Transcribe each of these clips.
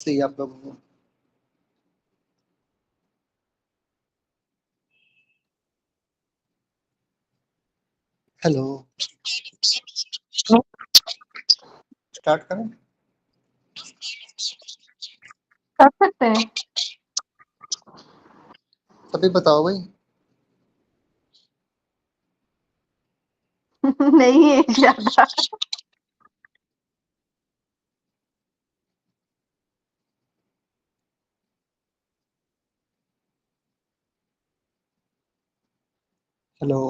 सही आप लोगों को। हेलो। स्टार्ट करें। कर सकते हैं। तभी बताओ भाई। नहीं है ज्यादा। हेलो।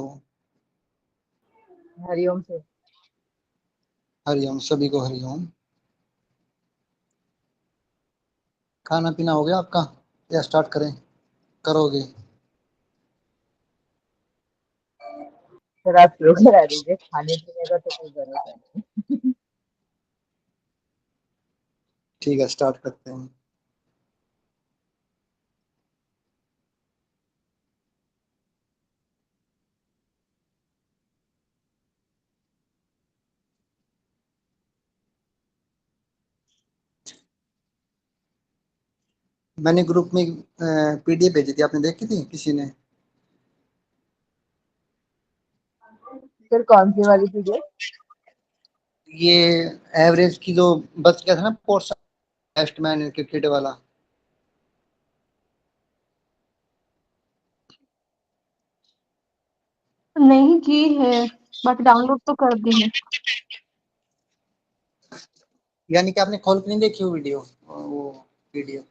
हरिओम से। हरिओम, सभी को हरिओम। खाना पीना हो गया आपका या स्टार्ट करें? करोगे? सर आप शुरू करा दीजिए, खाने पीने का तो कोई भरोसा नहीं। ठीक है, स्टार्ट करते हैं। मैंने ग्रुप में पीडीएफ भेजी थी, आपने देखी थी किसी ने? सर कौन सी वाली चीजें? ये एवरेज की जो बच गया था ना पोर्शन, टेस्टमैन क्रिकेट वाला। नहीं की है, बट डाउनलोड तो कर दी है। यानी कि आपने खोल के नहीं देखी वो वीडियो, वो पीडीएफ?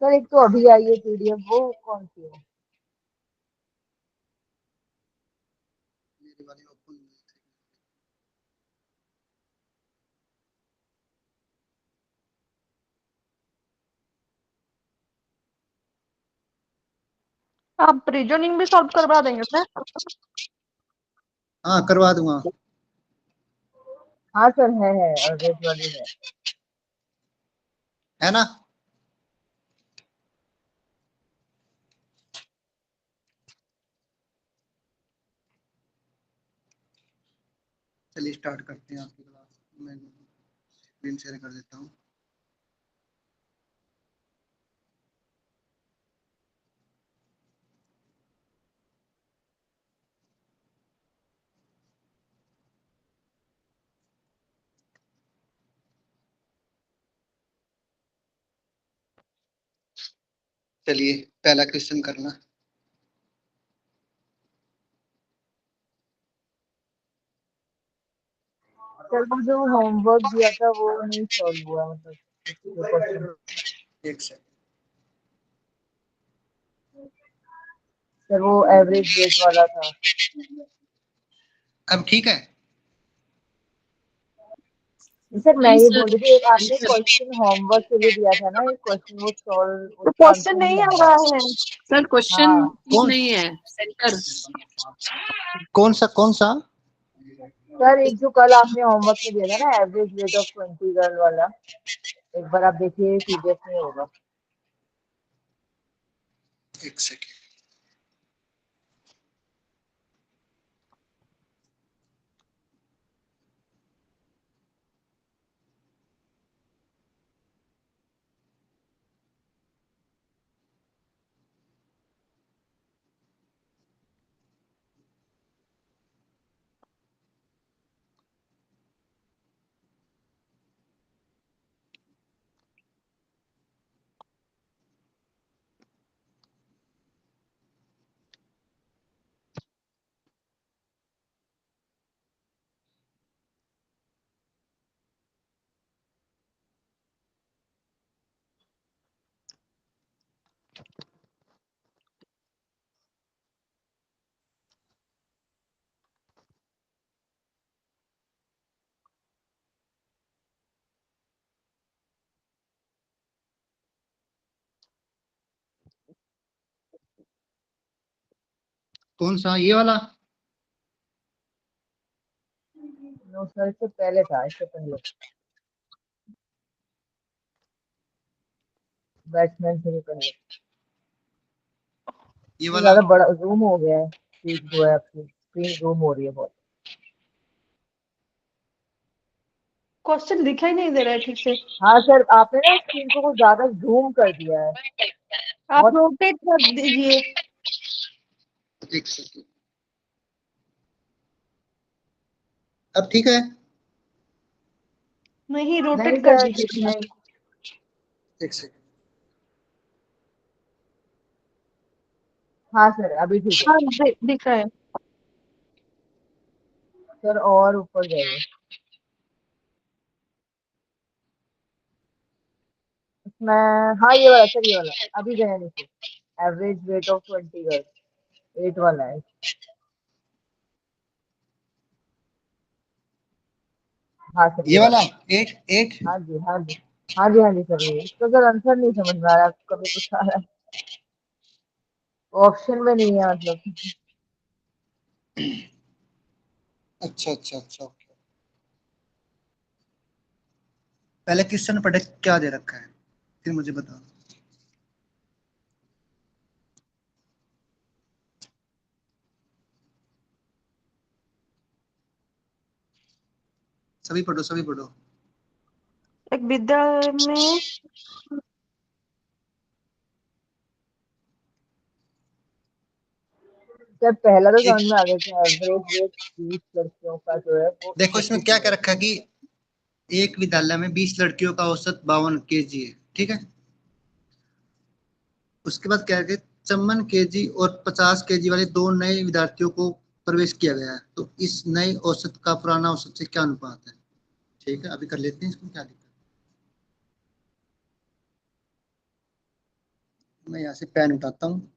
सर एक तो अभी आई है पीडीएफ, वो कौन सी है? मेरी वाली ओपन। आप रीजनिंग भी सॉल्व करवा देंगे सर? हाँ, करवा दूंगा। हाँ सर है एवरेज वाली है। है ना? चलिए स्टार्ट करते हैं आपकी क्लास। मैं स्क्रीन शेयर कर देता हूँ। चलिए पहला क्वेश्चन करना। सर वो जो होमवर्क दिया था वो नहीं सॉल्व हुआ, मतलब जो क्वेश्चन। एक सेकंड। सर वो एवरेज वेट वाला था। अब ठीक है? सर मैं नहीं ये सर, बोल रही थी, एक आपने नहीं क्वेश्चन होमवर्क के लिए दिया था ना, एक क्वेश्चन वो सॉल्व, तो उसका क्वेश्चन आंसर नहीं नहीं आ आया। रहा है। सर क्वेश्चन हाँ ठीक कौन नहीं है सेंटर। कौन सा कौन सा? सर, एक जो कल आपने होमवर्क में दिया था ना, एवरेज वेट ऑफ 20 गर्ल वाला, एक बार आप देखिए पीडीएफ में होगा। एक सेकंड। कौन सा, ये वाला? नो सर, इससे पहले था, इससे पहले बैट्समैन से भी पहले। ये ये वाला ज्यादा बड़ा जूम हो गया है, शीट जो है आपकी स्क्रीन जूम हो रही है बहुत। क्वेश्चन दिखाई नहीं दे रहा है ठीक से। हाँ सर, आपने ना स्क्रीन को कुछ ज्यादा जूम कर दिया है। आप बहुत रोटेट कर दीजिए। एक सेकंड, अब ठीक है? नहीं, नहीं रोटेट कर सर, दीजिए। नहीं। एक सेकंड, हाँ सर, अभी ठीक है हाँ, दिख रहा है। सर। और ऊपर जाइए इसमें। हाँ ये वाला सर, ये वाला अभी गए नीचे। एवरेज वेट ऑफ 20 गर्ल्स, 8 वाला है। हाँ सर, ये ये वाला वाला। 8 8। हाँ जी, हाँ जी, हाँ जी, हाँ जी सर। ये इसका सर आंसर नहीं समझ में आ रहा, कभी कुछ आ रहा है ऑप्शन में नहीं है मतलब। अच्छा अच्छा अच्छा, ओके। पहले क्वेश्चन पढ़े, क्या दे रखा है, फिर मुझे बताओ। सभी पढ़ो, सभी पढ़ो। एक विद्यालय में सर पहला तो एक, समझ में आ गया था, एवरेज वेट 20 लड़कियों का जो है वो देखो इसमें क्या 52 क्या है। रखा है कि एक विद्यालय में 20 लड़कियों का औसत 52 केजी है, ठीक है। उसके बाद क्या है कि 54 केजी और 50 केजी वाले दो नए विद्यार्थियों को प्रवेश किया गया है, तो इस नए औसत का पुराना औसत से क्या अनुपात है? ठीक है, अभी कर लेते हैं, इसमें क्या दिक्कत है। मैं यहाँ से पेन उठाता हूँ।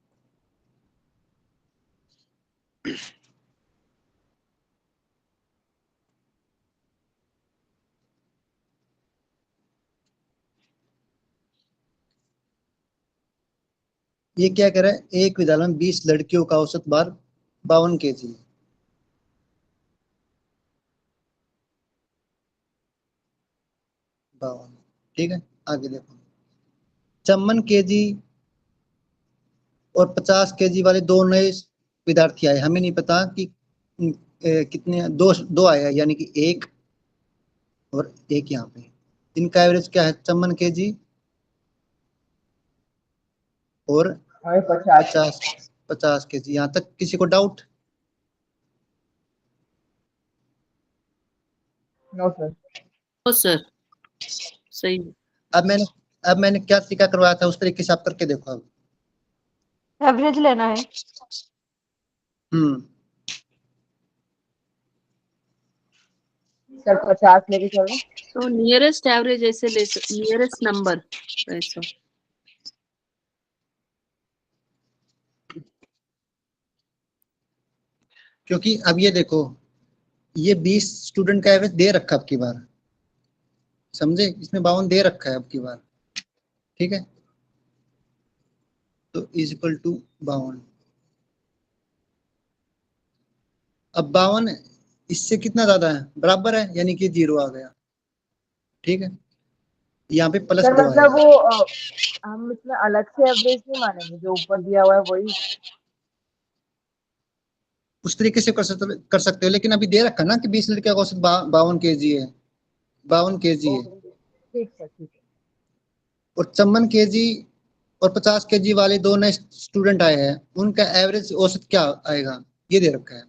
ये क्या कह रहा है, एक विद्यालय में 20 लड़कियों का औसत भार 52 केजी है। 52, ठीक है। आगे देखो, 54 केजी और 50 केजी वाले दो नए विद्यार्थी आए, हमें नहीं पता कि कितने, दो दो आए हैं, यानी कि एक और एक यहाँ पे। इनका एवरेज क्या है, 54 केजी और हमें 50 है। 50 केजी। यहाँ तक किसी को doubt? No sir. Oh sir, सही। अब मैंने क्या तरीका करवाया था, उस तरीके से आप करके देखो अब। एवरेज लेना है। हम्म, सर 50 लेके चलो। तो नियरेस्ट एवरेज ऐसे ले, नियरेस्ट नंबर ऐसा। क्योंकि अब ये देखो, ये 20 स्टूडेंट का एवरेज दे रखा अब की बार, समझे, इसमें 52 दे रखा है अब की बार, ठीक है। तो इज इक्वल टू 52। अब 52 इससे कितना ज्यादा है, बराबर है, यानी कि 0 आ गया, ठीक है। यहाँ पे प्लस सर 2 मतलब आएगा। वो हम इसमें अलग से एवरेज नहीं मानेंगे, जो ऊपर दिया हुआ है वही। उस तरीके से कर सकते हो, लेकिन अभी दे रखा ना कि 20 लड़के का औसत 52 केजी है, 52 केजी है। ओके, ठीक है, ठीक है। और 54 केजी और 50 केजी वाले दो नए स्टूडेंट आए हैं, उनका एवरेज औसत क्या आएगा, ये दे रखा है।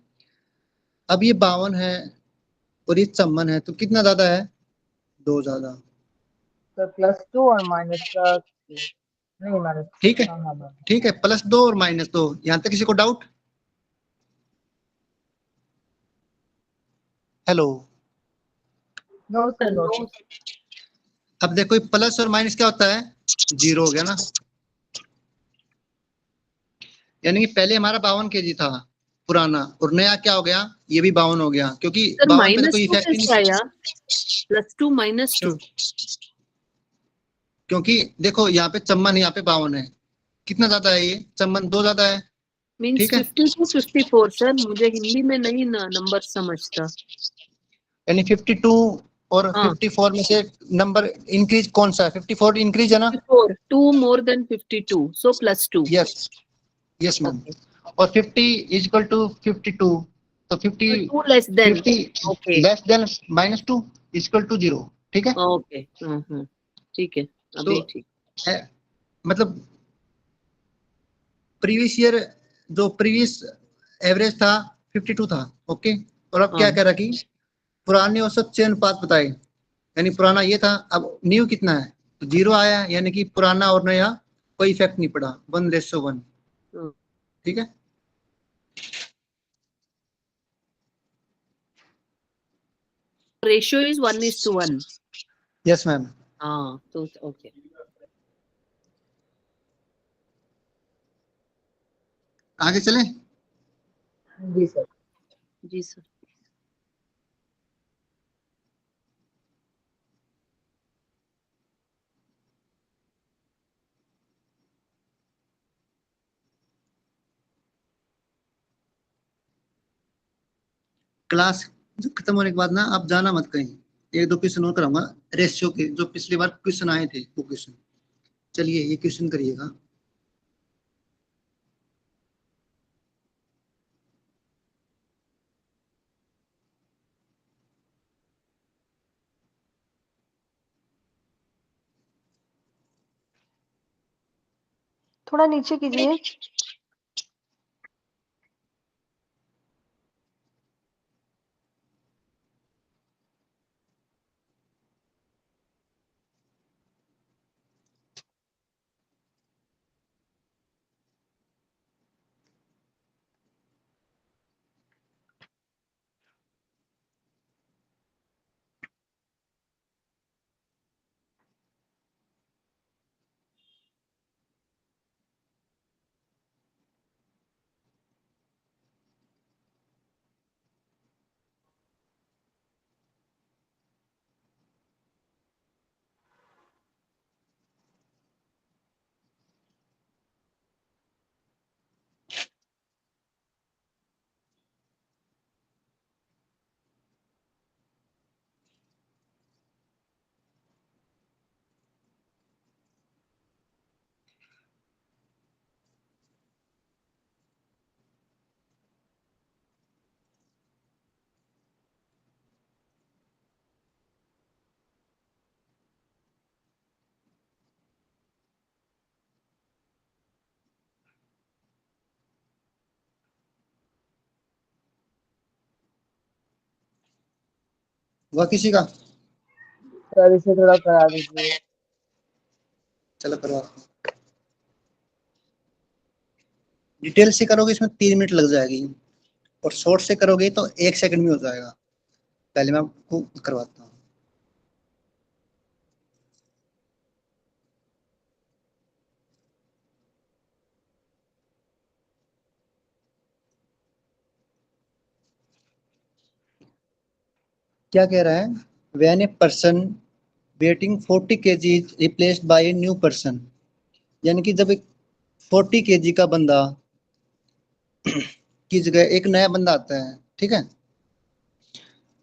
अब ये 52 है और ये 54 है, तो कितना ज्यादा है, 2 ज्यादा, सर +2 और -2, नहीं माइनस। ठीक है। हाँ हाँ हाँ। ठीक है, +2 और -2, यहाँ तक किसी को doubt? Hello. No sir, sir no no. Sir. अब देखो, प्लस और माइनस क्या होता है, 0 हो गया ना। यानी कि पहले हमारा 52 केजी था पुराना, और नया क्या हो गया, ये भी 52 हो गया, क्योंकि सर 52 पे तो कोई -2 इफेक्ट ही कैसे नहीं। आया? +2 -2 क्योंकि देखो, यहाँ पे 54 है, यहाँ पे 52 है, कितना ज्यादा है, ये 54 2 ज्यादा है, मीन्स ठीक है। 52 54। सर मुझे हिंदी में नहीं ना नंबर समझता। यानी 52 और हाँ, 54 में से नंबर इंक्रीज कौन सा है, 54 इंक्रीज है ना। 54 2 more than 52 so +2। Yes, yes ma'am. Okay. और 50 इज इक्वल टू 52, तो 50 2 less than. 50 Okay. Less than -2 is equal to 0, ठीक है। Okay. ठीक है, अभी तो ठीक। मतलब प्रीवियस ईयर जो प्रीवियस एवरेज था 52 था, ओके। और अब क्या हाँ। कह रहा कि पुराने औसत से अनुपात बताए, यानी पुराना ये था, अब न्यू कितना है, तो 0 आया, यानी कि पुराना और नया कोई इफेक्ट नहीं पड़ा, 1:1, हाँ। ठीक है। Ratio is 1:1। Yes ma'am. हाँ, तो ओके। आगे चलें। जी सर। जी सर। क्लास खत्म होने के बाद ना आप जाना मत कहीं, एक दो क्वेश्चन और कराऊंगा रेशियो के, जो पिछली बार क्वेश्चन आए थे वो क्वेश्चन। चलिए ये क्वेश्चन करिएगा। थोड़ा नीचे कीजिए। हुआ किसी का? सर इसे थोड़ा करा दीजिए। चलो करवा। डिटेल से करोगे इसमें 3 मिनट लग जाएगी, और शॉर्ट से करोगे तो 1 सेकंड में हो जाएगा। पहले मैं आपको करवाता हूँ। क्या कह रहा है, when a person waiting 40 kg is replaced by a new person, यानी कि जब एक 40 kg का बंदा की जगह एक नया बंदा आता है, ठीक है,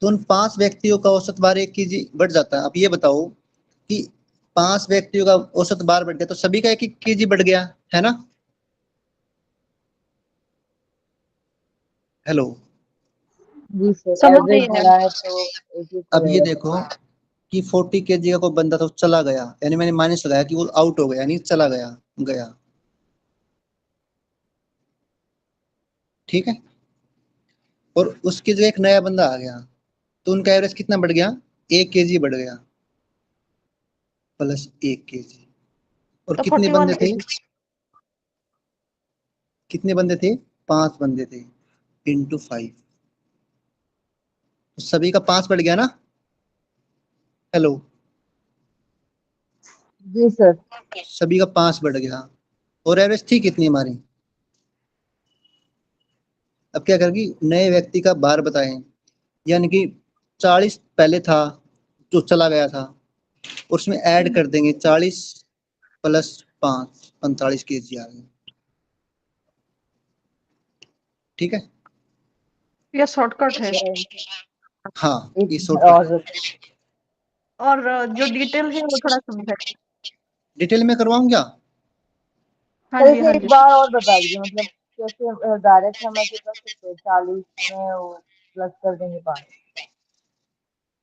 तो उन 5 व्यक्तियों का औसत भार 1 kg बढ़ जाता है। अब ये बताओ कि 5 व्यक्तियों का औसत भार बढ़ गया तो सभी का 1-1 kg बढ़ गया, है ना। हेलो। जी सर, समझ एवरेज गई मैम। बढ़ा है तो एक एक अब ये रहेगा। देखो कि 40 kg का कोई बंदा तो चला गया, यानी मैंने माइनस लगाया कि वो आउट हो गया, यानी चला गया गया, ठीक है। और उसकी जगह एक नया बंदा आ गया, तो उनका एवरेज कितना बढ़ गया, 1 kg बढ़ गया, +1 kg। और तो कितने 41 बंदे थे, kg। कितने बंदे थे, 5 बंदे थे, ×5, तो सभी का 5 बढ़ गया ना। हेलो। जी सर। सभी का 5 बढ़ गया, और एवरेज थी कितनी हमारी। अब क्या करेगी, नए व्यक्ति का भार बताएं, यानी कि 40 पहले था जो चला गया था, उसमें ऐड कर देंगे 40 + 5, 45 kg आ गए, ठीक है। ये शॉर्टकट है। हाँ ये एक शॉर्टकट है। और और जो डिटेल है वो थोड़ा समझाइए। डिटेल में करवाऊं क्या? हाँ सर जी इसे हाँ एक जी बार और बता दीजिए, मतलब कैसे डायरेक्ट हम ऐसे कर सकते हैं 40 में वो प्लस कर देंगे 5।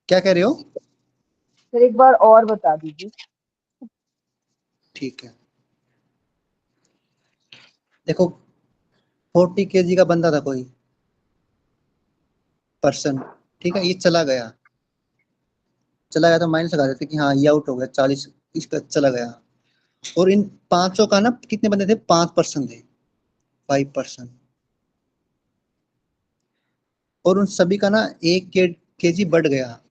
क्या कह रहे हो? सर एक बार और बता दीजिए। ठीक है, देखो 40 kg का बंदा था कोई पर्सन, ठीक है, ये चला गया तो माइनस लगा देते कि हाँ ये आउट हो गया, 40 इसका चला गया। और इन 500 का ना कितने बंदे थे? 5% थे, 5%। और उन सभी का ना 1 kg बढ़ गया,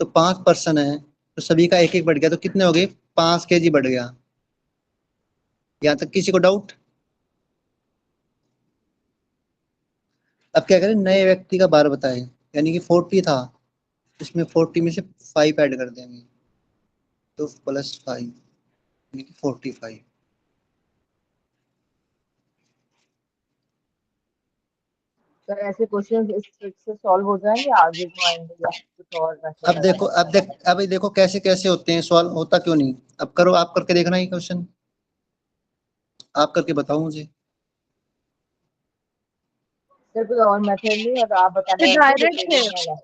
तो 5% है, तो सभी का 1 1 बढ़ गया, तो कितने हो गए? 5 kg बढ़ गया। यहाँ तक किसी को डाउट? अब क्या करें, नए व्यक्ति का बार बताए, यानी कि 40 था, इसमें 40 में से 5 ऐड कर देंगे, तो +5 यानी कि 45। सर ऐसे क्वेश्चन इस ट्रिक से सॉल्व हो जाएंगे आगे जो आएंगे, या कुछ और मेथड अब देखो, लगाना पड़ेगा? अभी देखो कैसे कैसे होते हैं सवाल, होता क्यों नहीं। अब करो, आप करके देखना ये क्वेश्चन, आप करके बताओ मुझे। सर कोई और मेथड नहीं है तो आप बताने ये लग गए डायरेक्ट है। डिटेलिंग वाला।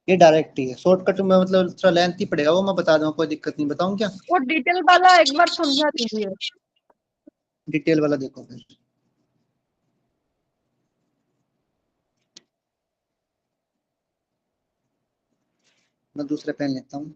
ये डायरेक्ट ही है, शॉर्टकट में मतलब थोड़ा लेंथ ही पड़ेगा, वो मैं बता दूंगा, कोई दिक्कत नहीं, बताऊं क्या? वो डिटेल वाला एक बार समझा दीजिए। डिटेल वाला देखो फिर, मैं दूसरा पेन लेता हूँ।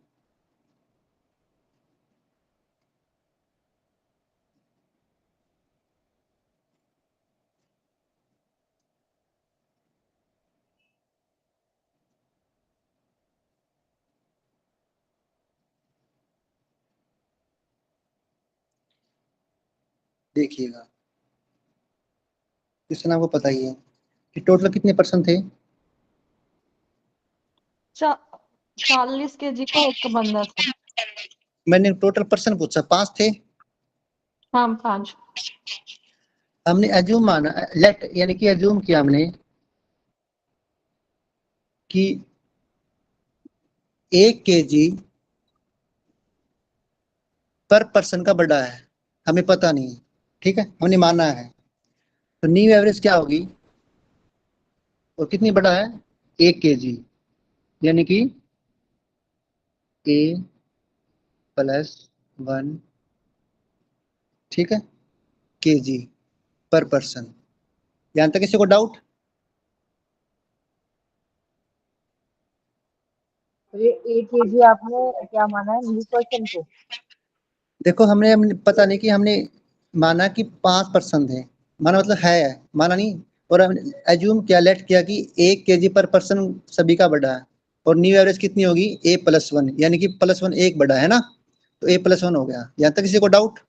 देखिएगा, क्वेश्चन आपको पता ही है कि टोटल कितने परसेंट थे? 40 kg का एक बंदा था। मैंने टोटल पर्सन पूछा, 5 थे। हाँ 5। हमने एज्यूम माना, लेट यानी कि एज्यूम किया हमने कि 1 kg पर पर्सन का बढ़ा है, हमें पता नहीं है, ठीक है, हमने माना है। तो न्यू एवरेज क्या होगी, और कितनी बढ़ा है? 1 kg, यानी कि A+1, ठीक है, kg पर पर्सन। यहाँ तक किसी को डाउट? तो ये 1 kg आपने क्या माना है, न्यू पर्सन को? देखो हमने पता नहीं कि हमने माना कि 5% है, माना मतलब है, माना नहीं। और हमने एज्यूम किया, लेट किया कि 1 kg पर पर्सन सभी का बढ़ा है, और न्यू एवरेज कितनी होगी? A+1, यानी कि +1 एक बढ़ा है ना, तो A+1 हो गया। यहाँ तक किसी को डाउट?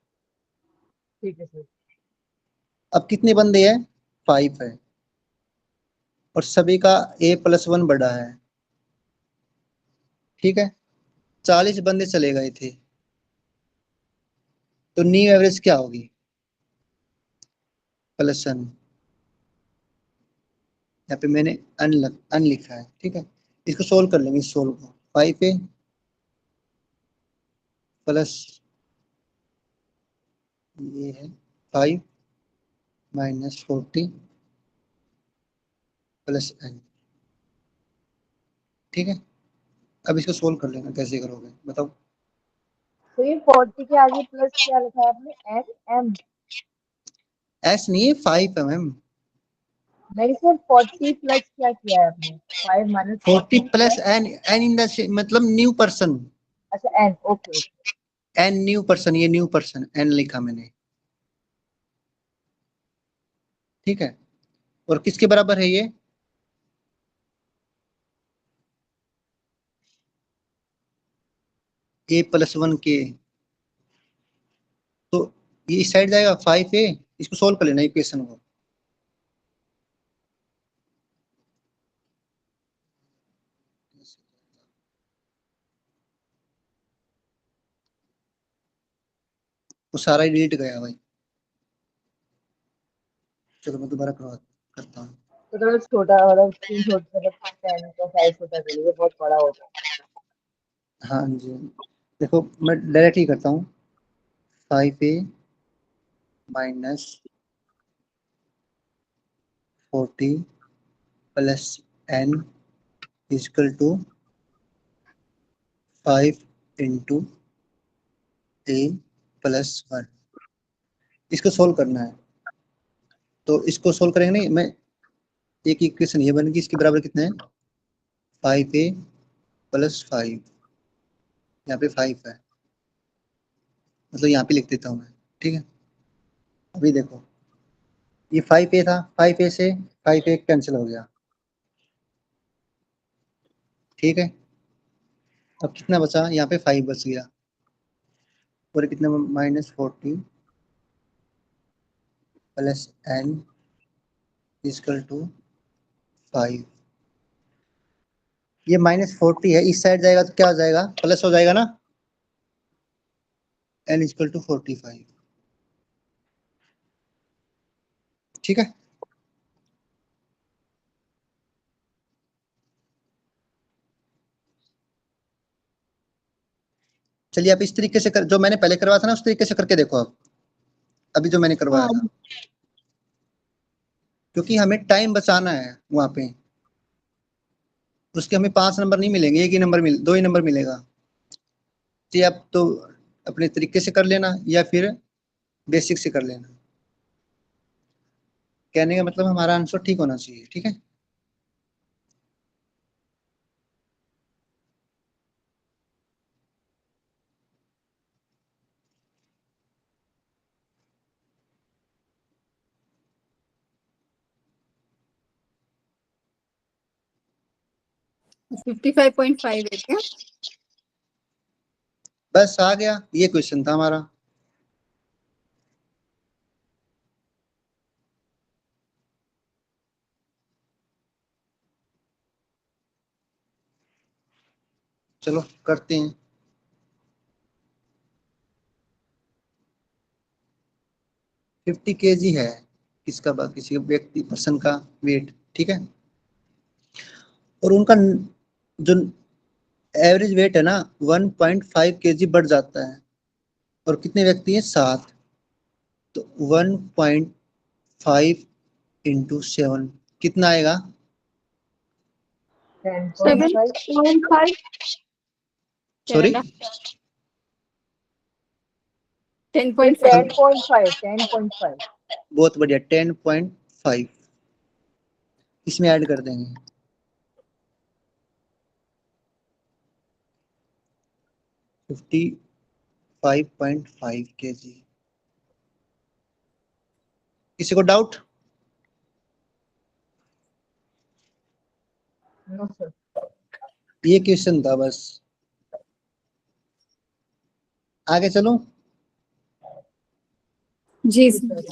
ठीक है सर। अब कितने बंदे हैं? 5 है, और सभी का A+1 बढ़ा है, ठीक है, 40 बंदे चले गए थे, तो न्यू एवरेज क्या होगी? +1, यहाँ पे मैंने अन लिखा है, ठीक है, इसको सोल्व कर लेंगे, सोल्व को 5A प्लस ये है 5 -40 +n, ठीक है। अब इसको सोल्व कर लेना, कैसे करोगे बताओ? तो ये 40 के आगे प्लस क्या लिखा है आपने, एन एम? एस नहीं है, 5 है मैम। नहीं सर, 40 प्लस क्या किया है आपने, 5 माइनस 40 40 किया प्लस है? एन, एन इन द मतलब न्यू पर्सन, अच्छा n, okay okay. N new person, ये न्यू पर्सन एन लिखा मैंने, ठीक है। और किसके बराबर है ये? A+1 के, तो ये इस साइड जाएगा 5A, इसको सोल्व कर लेना इक्वेशन को। वो सारा ही डिलीट गया भाई, चलो मैं दोबारा करता हूँ। तो थोड़ा छोटा, मतलब स्क्रीन छोटा, मतलब पेन का साइज छोटा कर लीजिए, बहुत बड़ा होता है। हाँ जी, देखो मैं डायरेक्ट ही करता हूँ, 5A minus 40 plus n equal to 5 into a plus 1। इसको सोल्व करना है, तो इसको सोल्व करेंगे नहीं, मैं एक इक्वेशन ये बनेगी, इसके बराबर कितने हैं 5a प्लस 5, यहाँ पे 5 है, मतलब यहाँ पे लिख देता हूँ मैं, ठीक है। अभी देखो ये 5a था, 5a से 5a कैंसिल हो गया, ठीक है। अब कितना बचा, यहाँ पे 5 बच गया, और कितना minus 40 plus n equal to 5। ये माइनस 40 है, इस साइड जाएगा तो क्या हो जाएगा, प्लस हो जाएगा ना, n इक्वल टू 45, ठीक है। चलिए आप इस तरीके से जो मैंने पहले करवाया था ना, उस तरीके से करके देखो आप, अभी जो मैंने करवाया था, क्योंकि हमें टाइम बचाना है वहां पे, उसके हमें 5 नंबर नहीं मिलेंगे, एक ही नंबर 2 ही नंबर मिलेगा। तो आप तो अपने तरीके से कर लेना या फिर बेसिक से कर लेना, कहने का मतलब हमारा आंसर ठीक होना चाहिए, ठीक है। फिफ्टी 55.5 है क्या? बस आ गया, ये क्वेश्चन था हमारा। चलो करते हैं। 50 kg है किसका, किसी व्यक्ति पर्सन का वेट, ठीक है, और उनका जो एवरेज वेट है ना 1.5 kg बढ़ जाता है, और कितने व्यक्ति हैं 7, तो 1.5 इंटू 7 कितना आएगा, 10.5 7.5 सॉरी 10.5 10.5 बहुत बढ़िया 10.5 इसमें ऐड कर देंगे। 55.5 kg। किसी को डाउट? No sir. ये क्वेश्चन था बस, आगे चलो। जी सर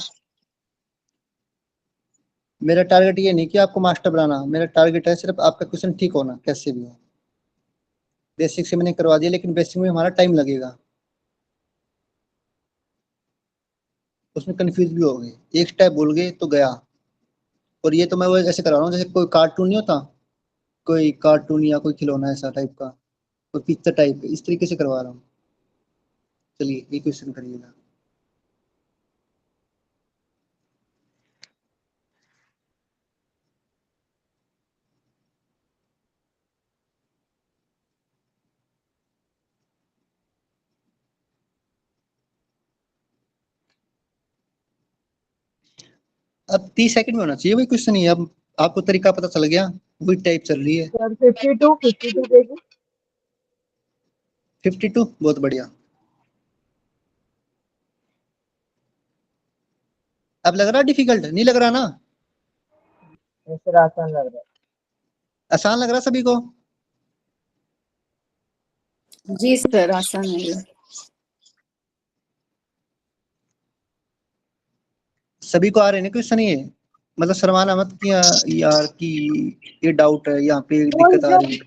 मेरा टारगेट ये नहीं कि आपको मास्टर बनाना, मेरा टारगेट है सिर्फ आपका क्वेश्चन ठीक होना कैसे भी हो। बेसिक से मैंने करवा दिया, लेकिन बेसिक में हमारा टाइम लगेगा, उसमें कंफ्यूज भी हो गए, एक स्टेप भूल गए तो गया। और ये तो मैं वो ऐसे करा रहा हूँ जैसे कोई कार्टून नहीं होता, कोई कार्टून या कोई खिलौना ऐसा टाइप का, कोई पिक्चर टाइप, इस तरीके से करवा रहा हूँ। चलिए ये क्वेश्चन करिएगा। अब 30 सेकंड में होना चाहिए वही क्वेश्चन ही, अब आपको तरीका पता चल गया, वही टाइप चल रही है। सर 52 kg 52 बहुत बढ़िया। अब लग रहा डिफिकल्ट नहीं लग रहा ना, सर आसान लग रहा है। आसान लग रहा सभी को? जी सर आसान है ये। सभी को आ रहे हैं क्वेश्चन ये, मतलब शर्माना मत कि यार कि ये डाउट है, यहाँ पे दिक्कत आ रही है।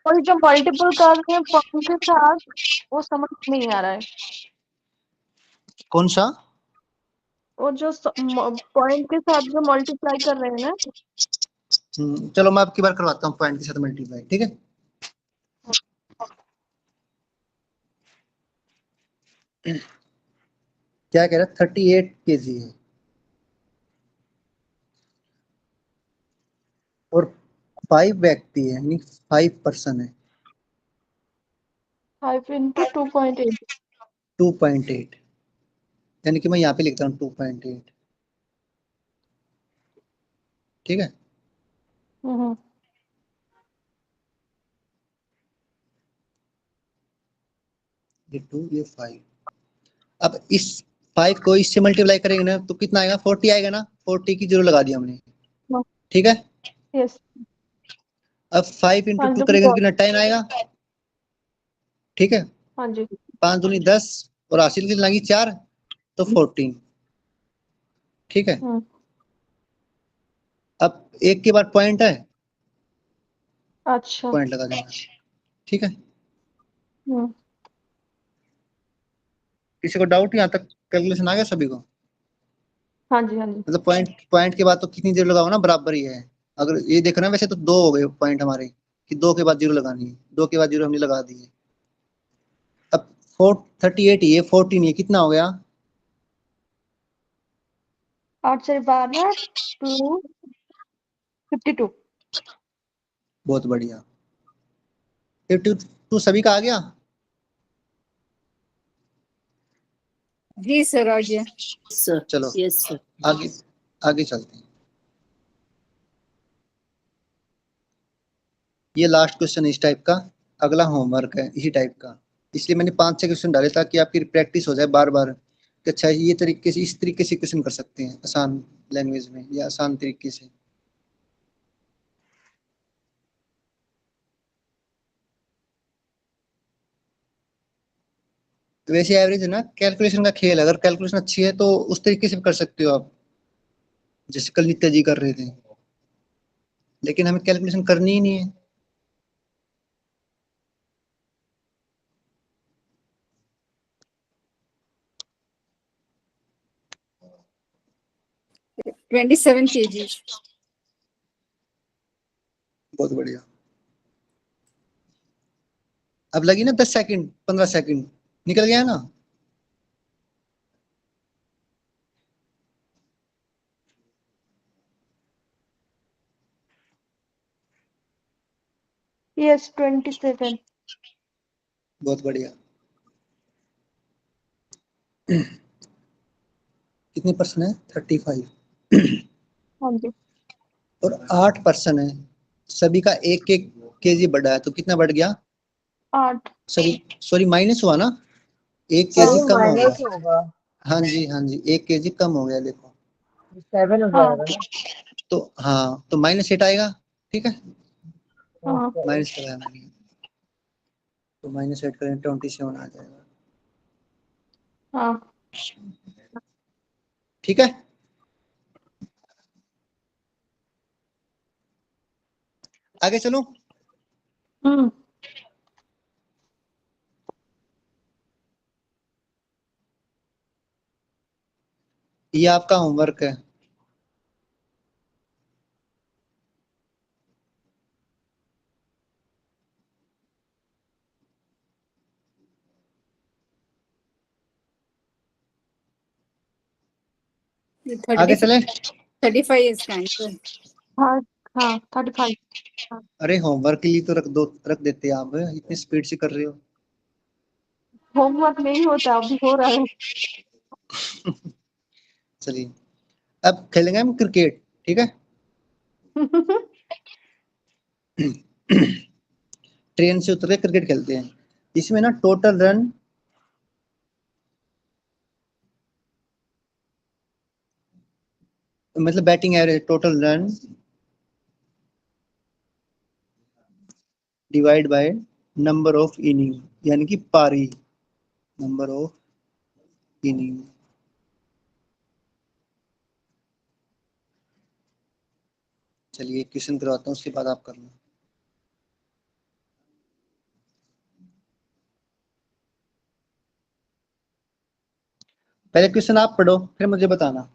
और जो मल्टीपल कर रहे हैं पॉइंट के साथ, वो समझ नहीं आ रहा है। कौन सा? वो जो पॉइंट के साथ जो मल्टीप्लाई कर रहे हैं ना, चलो मैं आपकी बार करवाता हूँ पॉइंट के साथ मल्टीप्लाई, ठीक है। क्या कह रहा है 38 kg है और 5 व्यक्ति है यानी 5 पर्सन है 5 into 2.8 2.8 यानी कि मैं यहाँ पे लिखता हूँ 2.8 ठीक है हम्म ये 2 ये 5 अब इस 5 को इससे मल्टीप्लाई करेंगे ना तो कितना आएगा 40 आएगा ना 40 की 0 लगा दिया हमने हाँ। ठीक है यस अब 5 इंटू 2 5 करेंगे तो कितना 10 आएगा ठीक है हाँ जी 5 दूनी 10 और हासिल की लगी 4 तो 14 ठीक है हम्म अब एक के बाद पॉइंट है अच्छा पॉइंट लगा देना ठीक है हम्म किसी को डाउट यहाँ तक कैलकुलेशन आ गया सभी को हाँ जी हाँ जी मतलब पॉइंट पॉइंट के बाद तो कितनी देर लगाओ ना बराबर ही है अगर ये देखो ना वैसे तो 2 हो गए पॉइंट हमारे कि 2 के बाद 0 लगानी है 2 के बाद 0 हमने लगा दी है अब 38 ही है 14 ये कितना हो गया 8 से 12 2 52 बहुत बढ़िया 52 सभी का आ गया जी सर आ गया सर चलो यस सर आगे आगे चलते हैं ये लास्ट क्वेश्चन इस टाइप का अगला होमवर्क है इसी टाइप का इसलिए मैंने 5-6 क्वेश्चन डाले ताकि आपकी प्रैक्टिस हो जाए बार बार कि अच्छा ये तरीके से इस तरीके से क्वेश्चन कर सकते हैं आसान लैंग्वेज में या आसान तरीके से वैसे एवरेज है ना कैलकुलेशन का खेल है। अगर कैलकुलेशन अच्छी है तो उस तरीके से भी कर सकते हो आप जैसे कल नित्या जी कर रहे थे लेकिन हमें कैलकुलेशन करनी ही नहीं है 27 kg बहुत बढ़िया अब लगी ना 10 सेकंड 15 सेकंड निकल गया ना यस 27 बहुत बढ़िया कितने पर्सन है 35 हाँ जी और 8 पर्सन है सभी का 1-1 kg बढ़ा है तो कितना बढ़ गया 8 सॉरी सॉरी माइनस हुआ ना 1 kg सभी कम हो माइनस गया होगा हाँ जी 1 kg कम हो गया देखो 7 हो हाँ जाएगा ना तो हाँ तो -8 आएगा ठीक है हाँ माइनस लगाया मैंने तो -8 करें 27 आ जाएगा हाँ ठीक है आगे चलो हम्म ये आपका होमवर्क है आगे 35 चले 35 इसका आंसर हाँ हाँ 35 अरे होमवर्क के लिए तो रख देते आप इतनी स्पीड से कर रहे हो होमवर्क नहीं होता अभी हो रहा है चलिए अब खेलेंगे हम क्रिकेट ठीक है ट्रेन से उतर के क्रिकेट खेलते हैं इसमें ना टोटल रन मतलब batting average total run divide by number of inning यानी कि पारी नंबर ऑफ इनिंग चलिए क्वेश्चन करवाता हूँ उसके बाद आप करना पहले क्वेश्चन आप पढ़ो फिर मुझे बताना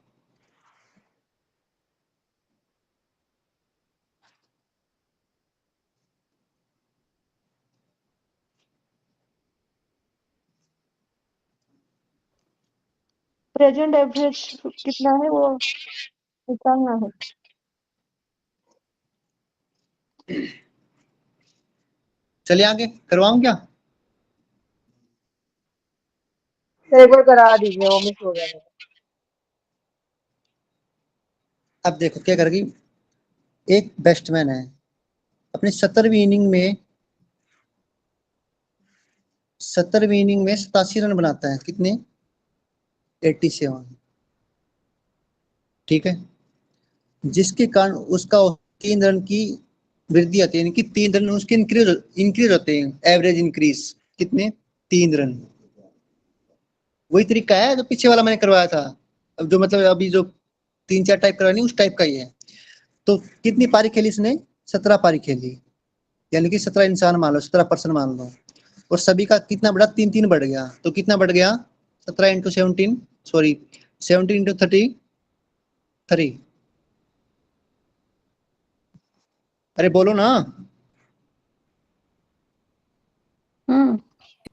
प्रेजेंट एवरेज कितना है वो निकालना है। चलिए आगे करवाऊं क्या? सर एक बार करा दीजिए, वो मिस हो गया मेरा। अब देखो क्या करेगी, एक बैट्समैन है अपनी 70वीं इनिंग में 87 रन बनाता है, कितने? 87। ठीक है, जिसके कारण उसका 3 रन की वृद्धि आती है, यानी कि 3 रन उसके इंक्रीज होते हैं, एवरेज इंक्रीज कितने? 3 रन। वही तरीका है जो पीछे वाला मैंने करवाया था, अब जो मतलब अभी जो 3-4 टाइप करवानी उस टाइप का ही है। तो कितनी पारी खेली इसने? 17 पारी खेली, यानी कि 17 इंसान मान लो, 17% मान लो, और सभी का कितना बढ़ा? 3-3 बढ़ गया, तो कितना बढ़ गया? 17 इंटू 17, सॉरी 17 इंटू 33। अरे बोलो ना।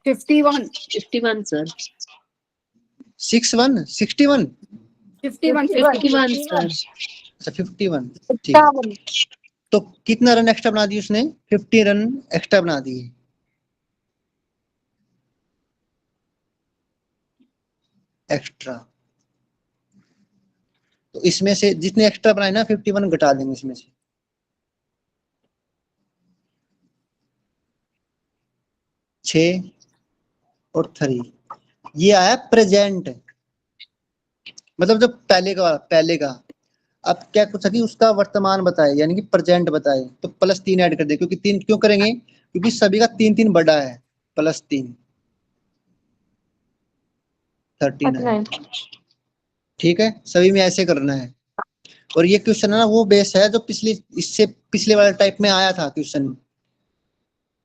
51 51 सर। 61 61। 51 51 सर। अच्छा 51, ठीक। 51 तो कितना रन एक्स्ट्रा बना दिए उसने? 50 रन एक्स्ट्रा बना दिए। एक्स्ट्रा, तो इसमें से जितने एक्स्ट्रा बनाए ना 51 घटा देंगे इसमें से। छः और 3, ये आया प्रेजेंट, मतलब जो पहले का। अब क्या कुछ कि उसका वर्तमान बताए, यानी कि प्रेजेंट बताए, तो +3 ऐड कर दे, क्योंकि 3 क्यों करेंगे? क्योंकि सभी का 3-3 बढ़ा है, +3 39। 39 ठीक है, सभी में ऐसे करना है। और ये क्वेश्चन है ना, वो बेस है जो इससे पिछले वाले टाइप में आया था क्वेश्चन।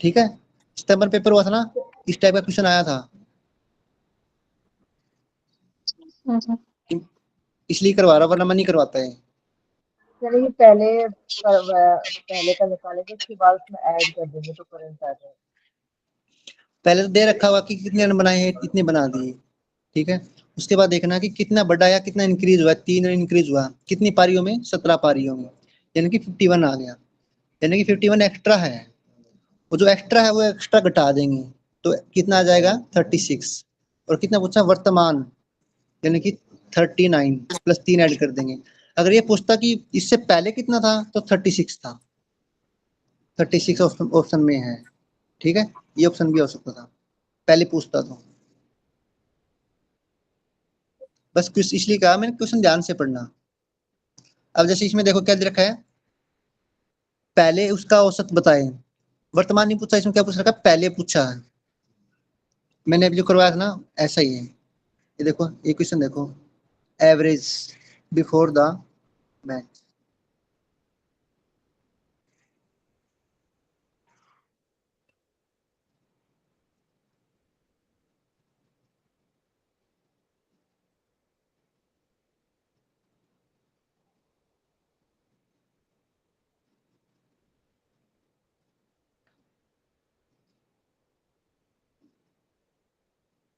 ठीक है, सितंबर पेपर हुआ था ना, इस टाइप का क्वेश्चन आया था, इसलिए करवा रहा, वरना मैं नहीं करवाता है। चलिए पहले का निकालेंगे, उसके बाद उसमें ऐड कर देंगे तो करंट आ जाएगा। पहले तो दे रखा हुआ कि कितने रन बनाए हैं, इतने बना दिए। ठीक है, उसके बाद देखना कि कितना बढ़ा या कितना इंक्रीज हुआ। 3 रन इंक्रीज हुआ, कितनी पारियों में? 17 पारियों में, यानी कि 51 आ गया, यानी कि 51 एक्स्ट्रा है। वो जो एक्स्ट्रा है वो एक्स्ट्रा घटा देंगे, तो कितना आ जाएगा? 36। और कितना पूछा? वर्तमान, यानी कि 39 +3 ऐड कर देंगे। अगर ये पूछता कि इससे पहले कितना था, तो 36 था। 36 ऑप्शन में है। ठीक है, ये ऑप्शन भी हो सकता था, पहले पूछता तो। बस कुछ इसलिए कहा मैंने, क्वेश्चन ध्यान से पढ़ना। अब जैसे इसमें देखो क्या दे रखा है, पहले उसका औसत बताए। वर्तमान नहीं पूछा, इसमें क्या पूछ रखा है? पहले पूछा है। मैंने अभी जो करवाया था ना, ऐसा ही है। ये देखो, ये क्वेश्चन देखो, एवरेज बिफोर द मैच।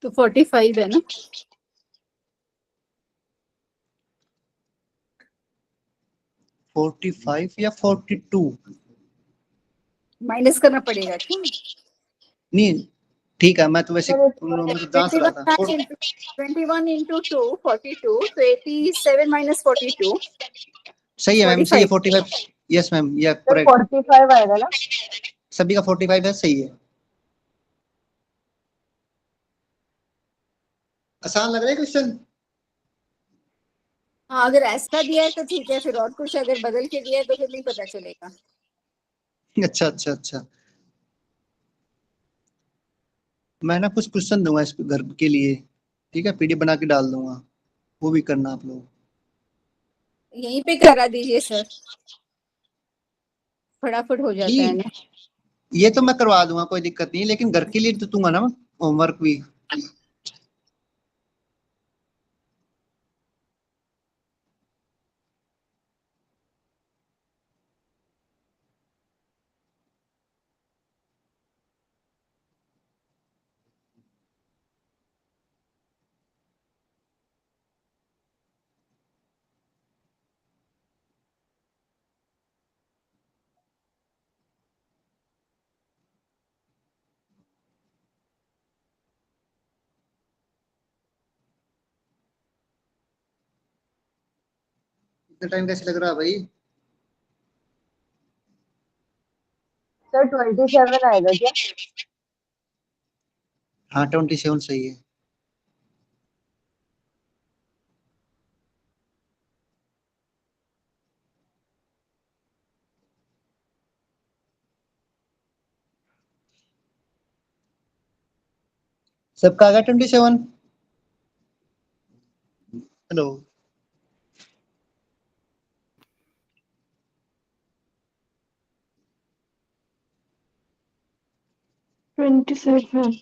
तो 45 है ना? 45 या 42? माइनस करना पड़ेगा क्यों? नहीं, ठीक है, मैं तो वैसे सर मतलब जांच रहा था। 21 into 2 42, so 87 minus 42 सही है मैम, सही है 45. 45। यस मैम, ये सर करेक्ट। 45 आएगा ना? सभी का 45 है, सही है। आसान लग रहा है क्वेश्चन? हाँ, अगर ऐसा दिया है तो ठीक है, फिर और कुछ अगर बदल के दिया है तो फिर नहीं पता चलेगा। अच्छा अच्छा अच्छा, मैं ना कुछ क्वेश्चन दूंगा इस घर के लिए। ठीक है, पीडीएफ बना के डाल दूंगा, वो भी करना आप लोग। यहीं पे करा दीजिए सर, फटाफट हो जाता है ना। ठीक, ये तो मैं करवा दूंगा, कोई दिक्कत नहीं है, लेकिन घर के लिए तो दूंगा ना होमवर्क भी। इतना टाइम कैसे लग रहा है भाई? सर 27 आएगा क्या? हाँ 27 सही है। सबका आ गया 27? हेलो, 27।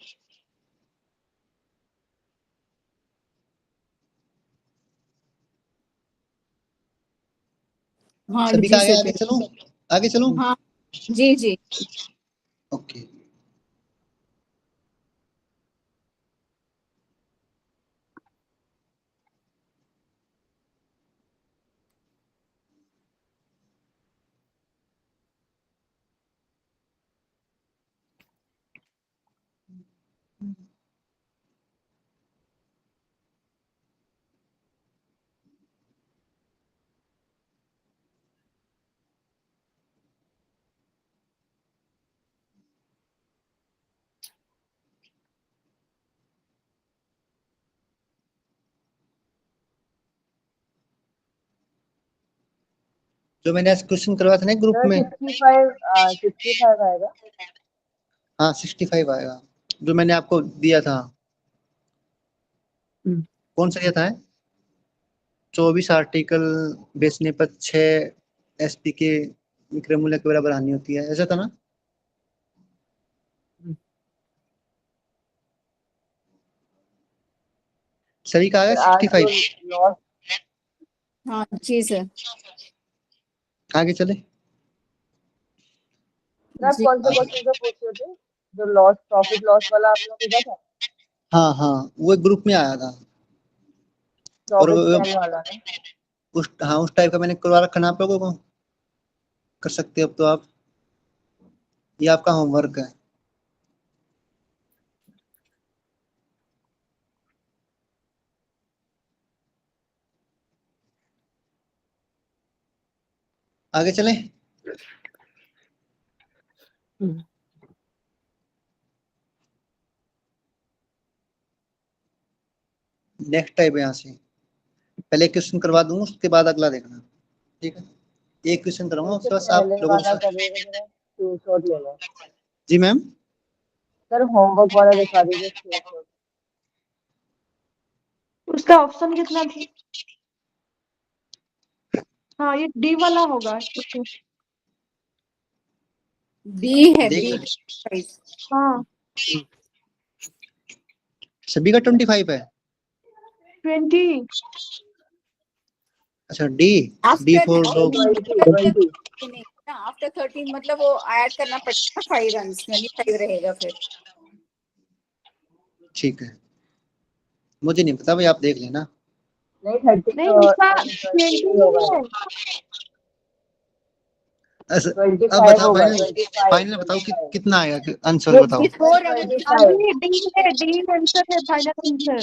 हाँ सभी जी का आ गया? सर। आगे चलूं? आगे चलूं? हाँ जी जी। ओके। जो मैंने आज क्वेश्चन करवाया था ना ग्रुप सर में, 65 आएगा। हाँ 65 आएगा, जो मैंने आपको दिया था। कौन सा दिया था? 24 आर्टिकल बेचने पर 6 एसपी के विक्रय मूल्य के बराबर हानि होती है, ऐसा था ना? सभी का आ गया सर आज जो 65? लॉस, हाँ जी सर। आगे चले। आप जी कौन से क्वेश्चन से पूछ रहे थे? जो लॉस, प्रॉफिट लॉस वाला आपने भेजा था, हाँ हाँ, वो एक ग्रुप में आया था और प्रॉफिट शेयर वाला ना? उस टाइप का मैंने करवा रखा ना आप लोगों को। कर सकते हो अब तो आप, ये आपका होमवर्क है। आगे चले। नेक्स्ट टाइप यहाँ से पहले क्वेश्चन करवा दूंगा, उसके बाद अगला देखना, ठीक है? एक क्वेश्चन कराऊंगा, सबसे उसके बाद आप पहले लोगों वाला को। करिएगा जरा, स्क्रीनशॉट ले लो। जी मैम। सर होमवर्क वाला दिखा दीजिए स्क्रीनशॉट। उसका ऑप्शन कितना था? हाँ ये डी वाला होगा। बी है, देख बी लो, 25। हाँ सभी का 25 है। 20। अच्छा D, D after for dog. 20 नहीं ना, आफ्टर 13 मतलब वो ऐड करना पड़ेगा 5 रन, 25 रहेगा फिर। ठीक है, मुझे नहीं पता भाई, आप देख लेना। नहीं 30 नहीं उसका 20 20 होगा। नहीं है। अच्छा, अब 25 बताओ होगा, फाइनल, 25 फाइनल बताओ 25। कितना आएगा आंसर, ये बताओ। 4 अगर 25 अभी डी है, डी आंसर है, फाइनल आंसर।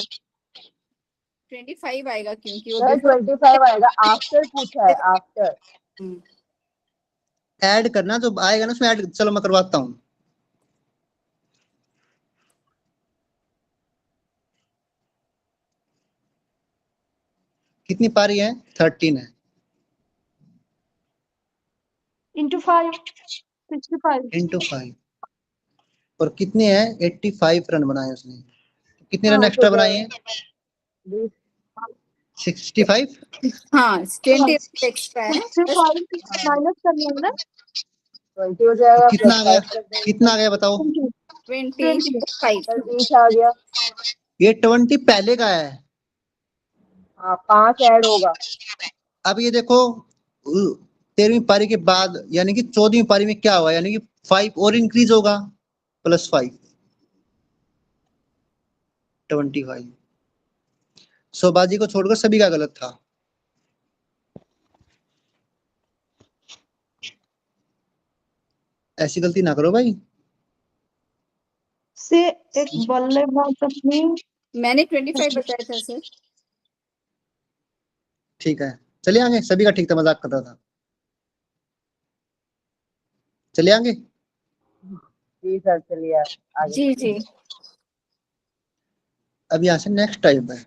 25 आएगा क्योंकि वो सर बिफोर। 25 आएगा, आफ्टर पूछा है, आफ्टर। ऐड करना जो आएगा ना उसमें ऐड, चलो मैं करवाता हूँ। कितनी पारी है? 13 है। इंटू 5, 65। इंटू 5, और कितने हैं? 85 रन बनाए उसने। कितने रन हाँ एक्स्ट्रा बनाए हैं? 20। 65। हाँ 20 एक्स्ट्रा है, 65 माइनस करना है ना। 20 हो जाएगा, कितना प्लस आ गया? 5 कर देंगे। कितना आ गया बताओ? 25। सर 20 आ गया। ये 20 पहले का है। हाँ 5 ऐड होगा। अब ये देखो 13वीं पारी के बाद, यानी कि 14वीं पारी में क्या हुआ, यानी कि 5 और इंक्रीज होगा, +5, 25। शोबाजी को छोड़कर सभी का गलत था। ऐसी गलती ना करो भाई। से एक बल्लेबाज अपनी। मैंने 25 बताया था सर। ठीक है, चलिए आगे, सभी का ठीक था, मजाक कर रहा था। चलिए आगे। जी सर, चलिए आगे। जी जी। अब यहाँ से नेक्स्ट टाइप है।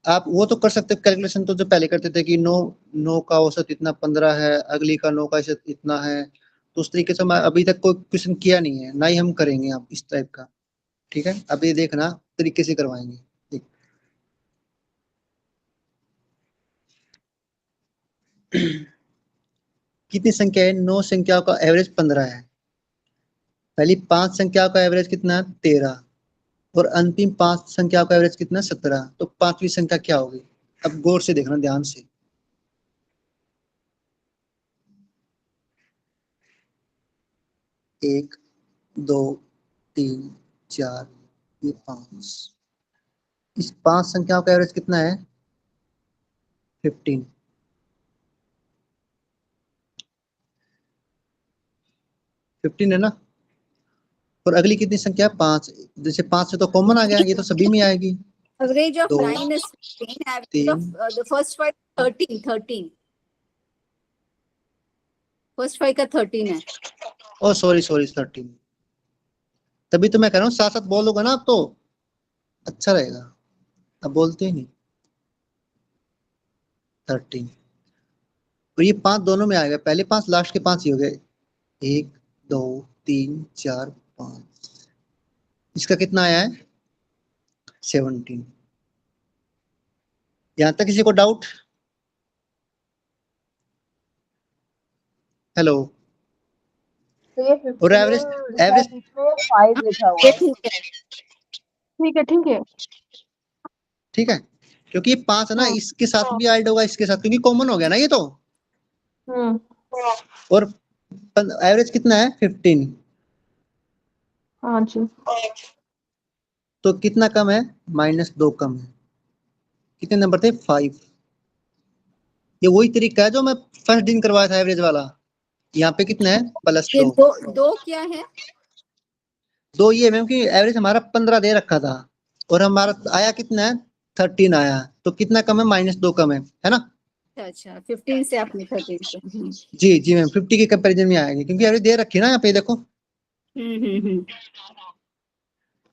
आप वो तो कर सकते हो कैलकुलेशन, तो जो पहले करते थे कि 9 का औसत इतना 15 है, अगली का 9 का औसत इतना है। तो उस तरीके से मैं अभी तक कोई क्वेश्चन किया नहीं है, ना ही हम करेंगे आप इस टाइप का। ठीक है, अब ये देखना तरीके से करवाएंगे। ठीक। कितनी संख्या है? 9 संख्याओं का एवरेज 15 है। पहली 5 संख्याओं का एवरेज कितना है? 13। और अंतिम 5 संख्याओं का एवरेज कितना? 17। तो पांचवी संख्या क्या होगी? अब गौर से देखना, ध्यान से। एक, दो, तीन, चार, ये 5। इस 5 संख्याओं का एवरेज कितना है? 15। 15 है ना। और अगली कितनी संख्या है? 5। जैसे 5 से तो कॉमन आ गया, ये तो सभी में आएगी। Average of 2, 9 is 15. Average 3। of the first five 13. First five का 13 है। ओ सॉरी सॉरी, 13। तभी तो मैं कह रहा हूँ साथ साथ बोलोगा ना आप तो अच्छा रहेगा। अब बोलते ही नहीं। 13। और ये 5 दोनों में आएगा, पहले 5 लास्ट के 5 ही हो गए। 1, 2, 3, 4, 5। इसका कितना आया है? 17। यहां तक किसी को डाउट? हेलो। तो ये और 15 एवरेज, लिखा है, एवरेज इसमें 5 लिखा हुआ ये है। ठीक है, ठीक है, ठीक है। ठीक है, क्योंकि ये 5 है ना, हाँ। इसके साथ भी ऐड होगा, इसके साथ, क्योंकि कॉमन हो गया ना ये तो। हम्म। और एवरेज कितना है? 15। हाँ जी। तो कितना कम है? -2 कम है। कितने नंबर थे? 5। ये वही तरीका है जो मैं फर्स्ट दिन करवाया था, एवरेज वाला। यहाँ पे कितना है? ये +2। दो क्या है? 2 ये मैम कि एवरेज हमारा 15 दे रखा था, और हमारा आया कितना है? 13 आया। तो कितना कम है? -2 कम है ना। अच्छा, 15 से आपने 13 से। जी जी मैम, 50 के कंपैरिजन में आएगी, क्योंकि एवरेज दे रखी है ना यहाँ पे, देखो।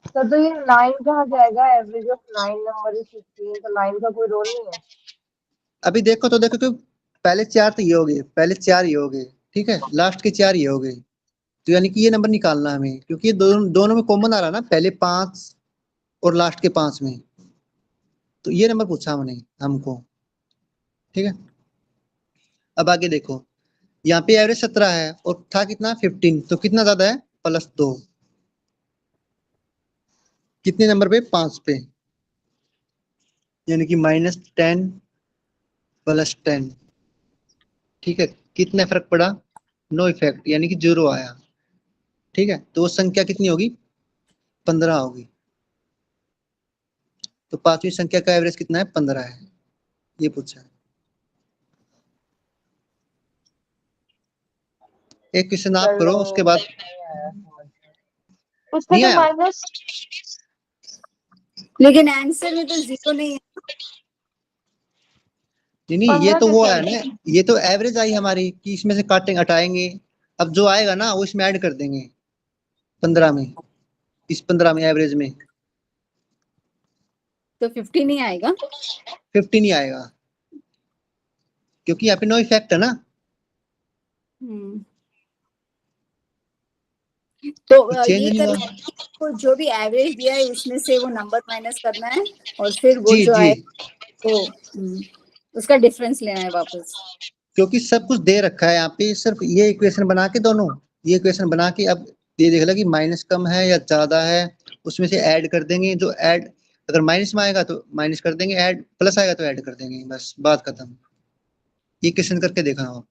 सर तो ये 9 कहाँ जाएगा? एवरेज ऑफ 9 नंबर इज 15, तो 9 का कोई रोल नहीं है। अभी देखो तो देखो कि पहले 4 तो ये हो गए, पहले 4 ये हो गए, ठीक है, लास्ट के 4 ये हो गए। तो यानी कि ये नंबर निकालना हमें, क्योंकि ये दोनों में कॉमन आ रहा है ना, पहले 5 और लास्ट के 5 में। तो ये नंबर पूछा हमने हमको। ठीक है, अब आगे देखो। यहाँ पे एवरेज 17 है और था कितना? 15। तो कितना ज्यादा है? +2। कितने नंबर पे? 5 पे। यानी कि -10 +10। ठीक है, कितना फर्क पड़ा? नो इफेक्ट, यानी कि 0 आया। ठीक है, तो वो संख्या कितनी होगी? 15 होगी। तो पांचवी संख्या का एवरेज कितना है? 15 है। ये पूछा है। एक क्वेश्चन आप करो, चलो, उसके बाद। नहीं आया समझ में। उसका नहीं तो आया? माइनस। लेकिन आंसर में तो 0 नहीं है। नहीं नहीं, ये 15 तो वो कैसे है ना, ये तो एवरेज आई हमारी कि इसमें से काटेंगे हटाएंगे। अब जो आएगा ना वो इसमें ऐड कर देंगे 15 में, इस 15 में एवरेज में। तो 15 ही आएगा। 50 नहीं आएगा, क्योंकि यहाँ पे नो इफेक्ट है ना। तो तो चेंज ये नहीं करना हुआ। है कि जो भी एवरेज दिया है उसमें से वो नंबर माइनस करना है, और फिर वो जी जो जी, आए तो उसका डिफरेंस लेना है वापस। क्योंकि सब कुछ दे रखा है यहाँ पे, सिर्फ ये इक्वेशन बना के दोनों, ये इक्वेशन बना के अब ये देख लो कि माइनस कम है या ज्यादा है, उसमें से ऐड कर देंगे। जो ऐड, अगर माइनस में आएगा तो माइनस कर देंगे, ऐड प्लस आएगा तो ऐड कर देंगे, बस बात खत्म। ये क्वेश्चन करके देखा हो।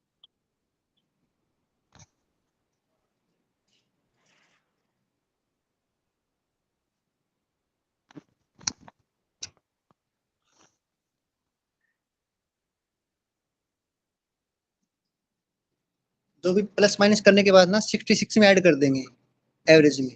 जो भी प्लस माइनस करने के बाद ना 66 में ऐड कर देंगे एवरेज में।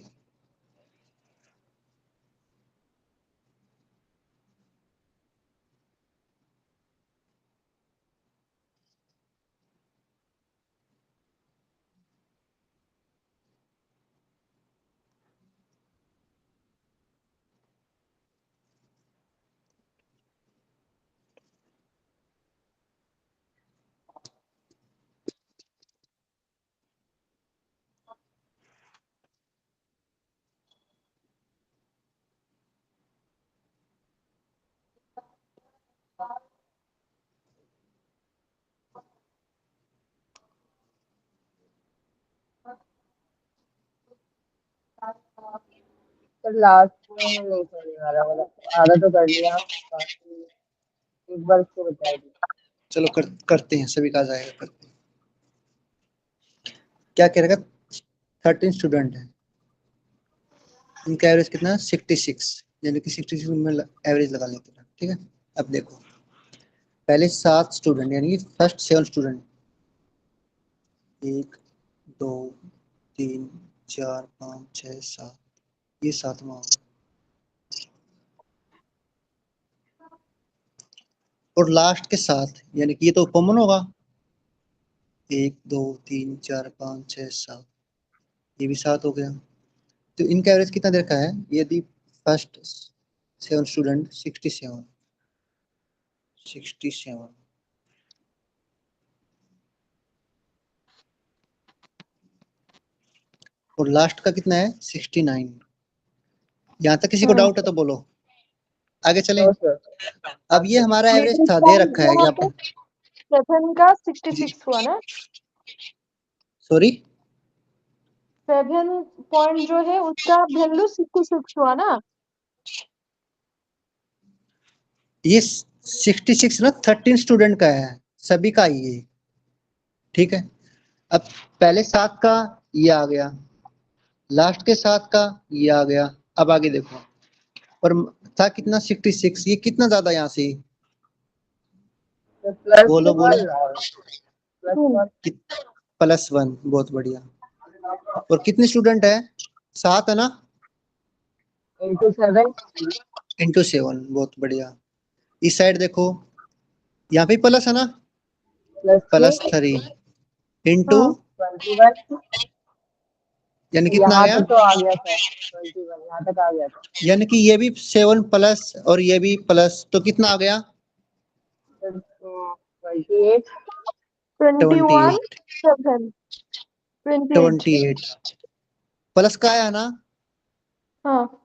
सर लास्ट में नहीं समझ आ रहा, मतलब आधा तो कर लिया, बाकी एक बार इसको बता दीजिए। चलो करते हैं, सभी का आ जाएगा, करते हैं। क्या कह रहेगा, 13 स्टूडेंट है, उनका एवरेज कितना, 66, यानी कि 66 में एवरेज लगा लेते हैं, ठीक है। अब देखो पहले 7 स्टूडेंट, यानी कि फर्स्ट 7 स्टूडेंट, 1 2 3 4 5 6 7, ये 7वां होगा। और लास्ट के 7, यानी कि ये तो कॉमन होगा, 1 2 3 4 5 6 7, ये भी 7 हो गया। तो इनका एवरेज कितना दे रखा है, यदि फर्स्ट 7 स्टूडेंट 67 और लास्ट का कितना है 69। यहाँ तक किसी को डाउट है तो बोलो, आगे चलें। No sir. अब ये हमारा एवरेज था, दे रखा है यहाँ पर, 7 का 66 हुआ ना, सॉरी 7 पॉइंट जो है उसका वैल्यू 66 हुआ ना। ये 66 ना 13 स्टूडेंट का है, सभी का ही है, ठीक है। अब पहले 7 का ये आ गया, लास्ट के 7 का ये आ गया। अब आगे देखो, और था कितना 66, ये कितना ज्यादा यहाँ से, प्लस बोलो बोलो, +1 +1, बहुत बढ़िया। और कितने स्टूडेंट है, 7 है ना, into 7 इंटू 7, बहुत बढ़िया। इस साइड देखो, यहाँ पे प्लस है ना, +3 इंटू, हाँ। 21, यानी कितना आ यहाँ गया, तक तो आ गया था 21, यहाँ तक आ गया था। यानी कि ये भी 7 प्लस और ये भी प्लस, तो कितना आ गया 28 21 28 7 28। 28 प्लस का आया ना, हाँ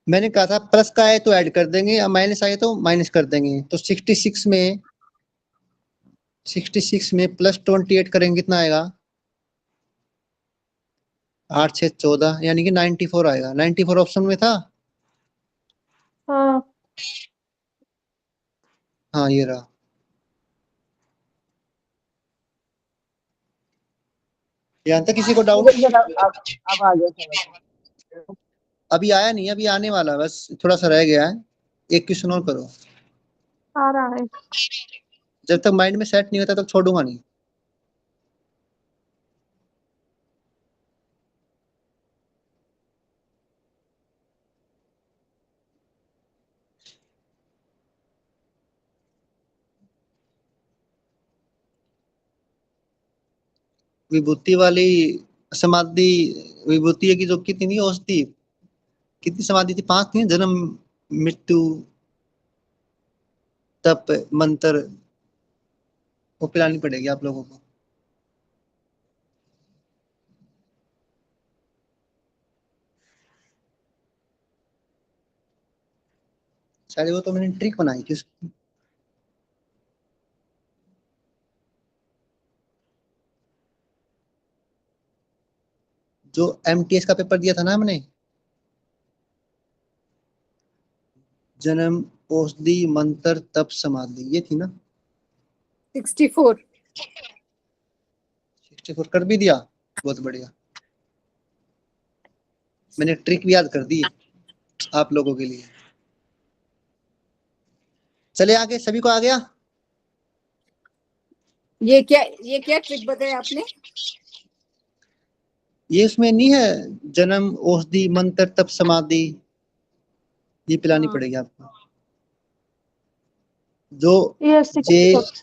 मैंने कहा था प्लस का आए तो ऐड कर देंगे, या माइनस आए तो माइनस कर देंगे। तो 66 में +28 करेंगे, कितना आएगा, 8 6 14, यानी कि 94 आएगा। 94 ऑप्शन में था, हाँ। हाँ ये रहा। यहाँ तक किसी को डाउट, सर अब आ गया समझ। अभी आया नहीं, अभी आने वाला, बस थोड़ा सा रह गया है। एक क्वेश्चन और करो, आ रहा है। जब तक माइंड में सेट नहीं होता तब छोड़ूंगा नहीं। विभूति वाली समाधि, विभूति की जो कितनी थी औषधि, कितनी समाधि थी, 5 थी, जन्म मृत्यु तप मंत्र, वो पिलानी पड़ेगी आप लोगों को। शायद वो तो मैंने ट्रिक बनाई थी उसकी। जो MTS का पेपर दिया था ना हमने, जन्म औषधि मंत्र तप समाधि, ये थी ना, 64 64 कर भी दिया, बहुत बढ़िया। मैंने ट्रिक भी याद कर दी आप लोगों के लिए। चले आगे, सभी को आ गया। ये क्या ट्रिक बताया आपने? ये उसमें नहीं है, जन्म औषधि मंत्र तप समाधि, ये पिलानी हाँ। पड़ेगी आपको। जो ये जे 64।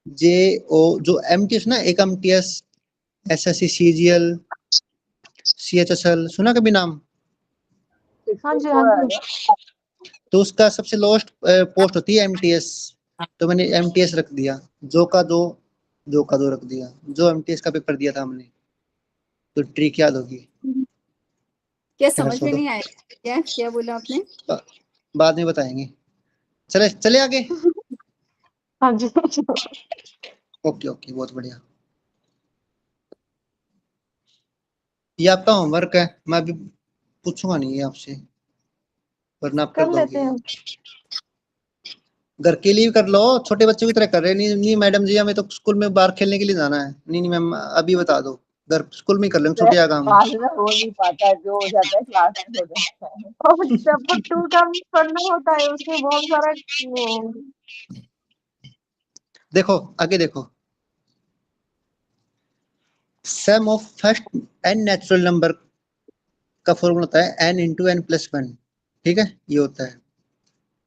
जे ओ जो MTS ना, एक MTS SSC CGL CHSL, सुना कभी नाम? हाँ जी हाँ 64 आ जी। गया। तो उसका सबसे लोएस्ट पोस्ट होती है MTS, तो मैंने MTS रख दिया, जो का दो रख दिया, जो MTS का पेपर दिया था हमने। तो ट्रिक याद होगी। क्या खैर समझ में छोड़ो, नहीं आया, क्या बोला आपने? बाद में बताएंगे। चले आगे। हाँ जी। ओके ओके, बहुत बढ़िया। ये आपका होमवर्क है, मैं अभी पूछूंगा नहीं ये आपसे, वरना आप कर कर लेते दोगे। हैं। घर के लिए कर लो, छोटे बच्चों की तरह कर रहे हैं। नहीं नहीं मैडम जी, हमें तो स्कूल में बाहर खेलने के लिए जाना है। नहीं नहीं मैम, अभी बता दो, घर स्कूल में ही कर लेंगे सर छोटे काम। बाद में हो नहीं पाता, जो हो जाता है क्लास में हो जाता है। और चैप्टर 2 का भी पढ़ना होता है, उसमें बहुत सारा वो देखो आगे देखो, sum of first n natural number का फॉर्मूला होता है n into n plus one. ठीक है, ये होता है।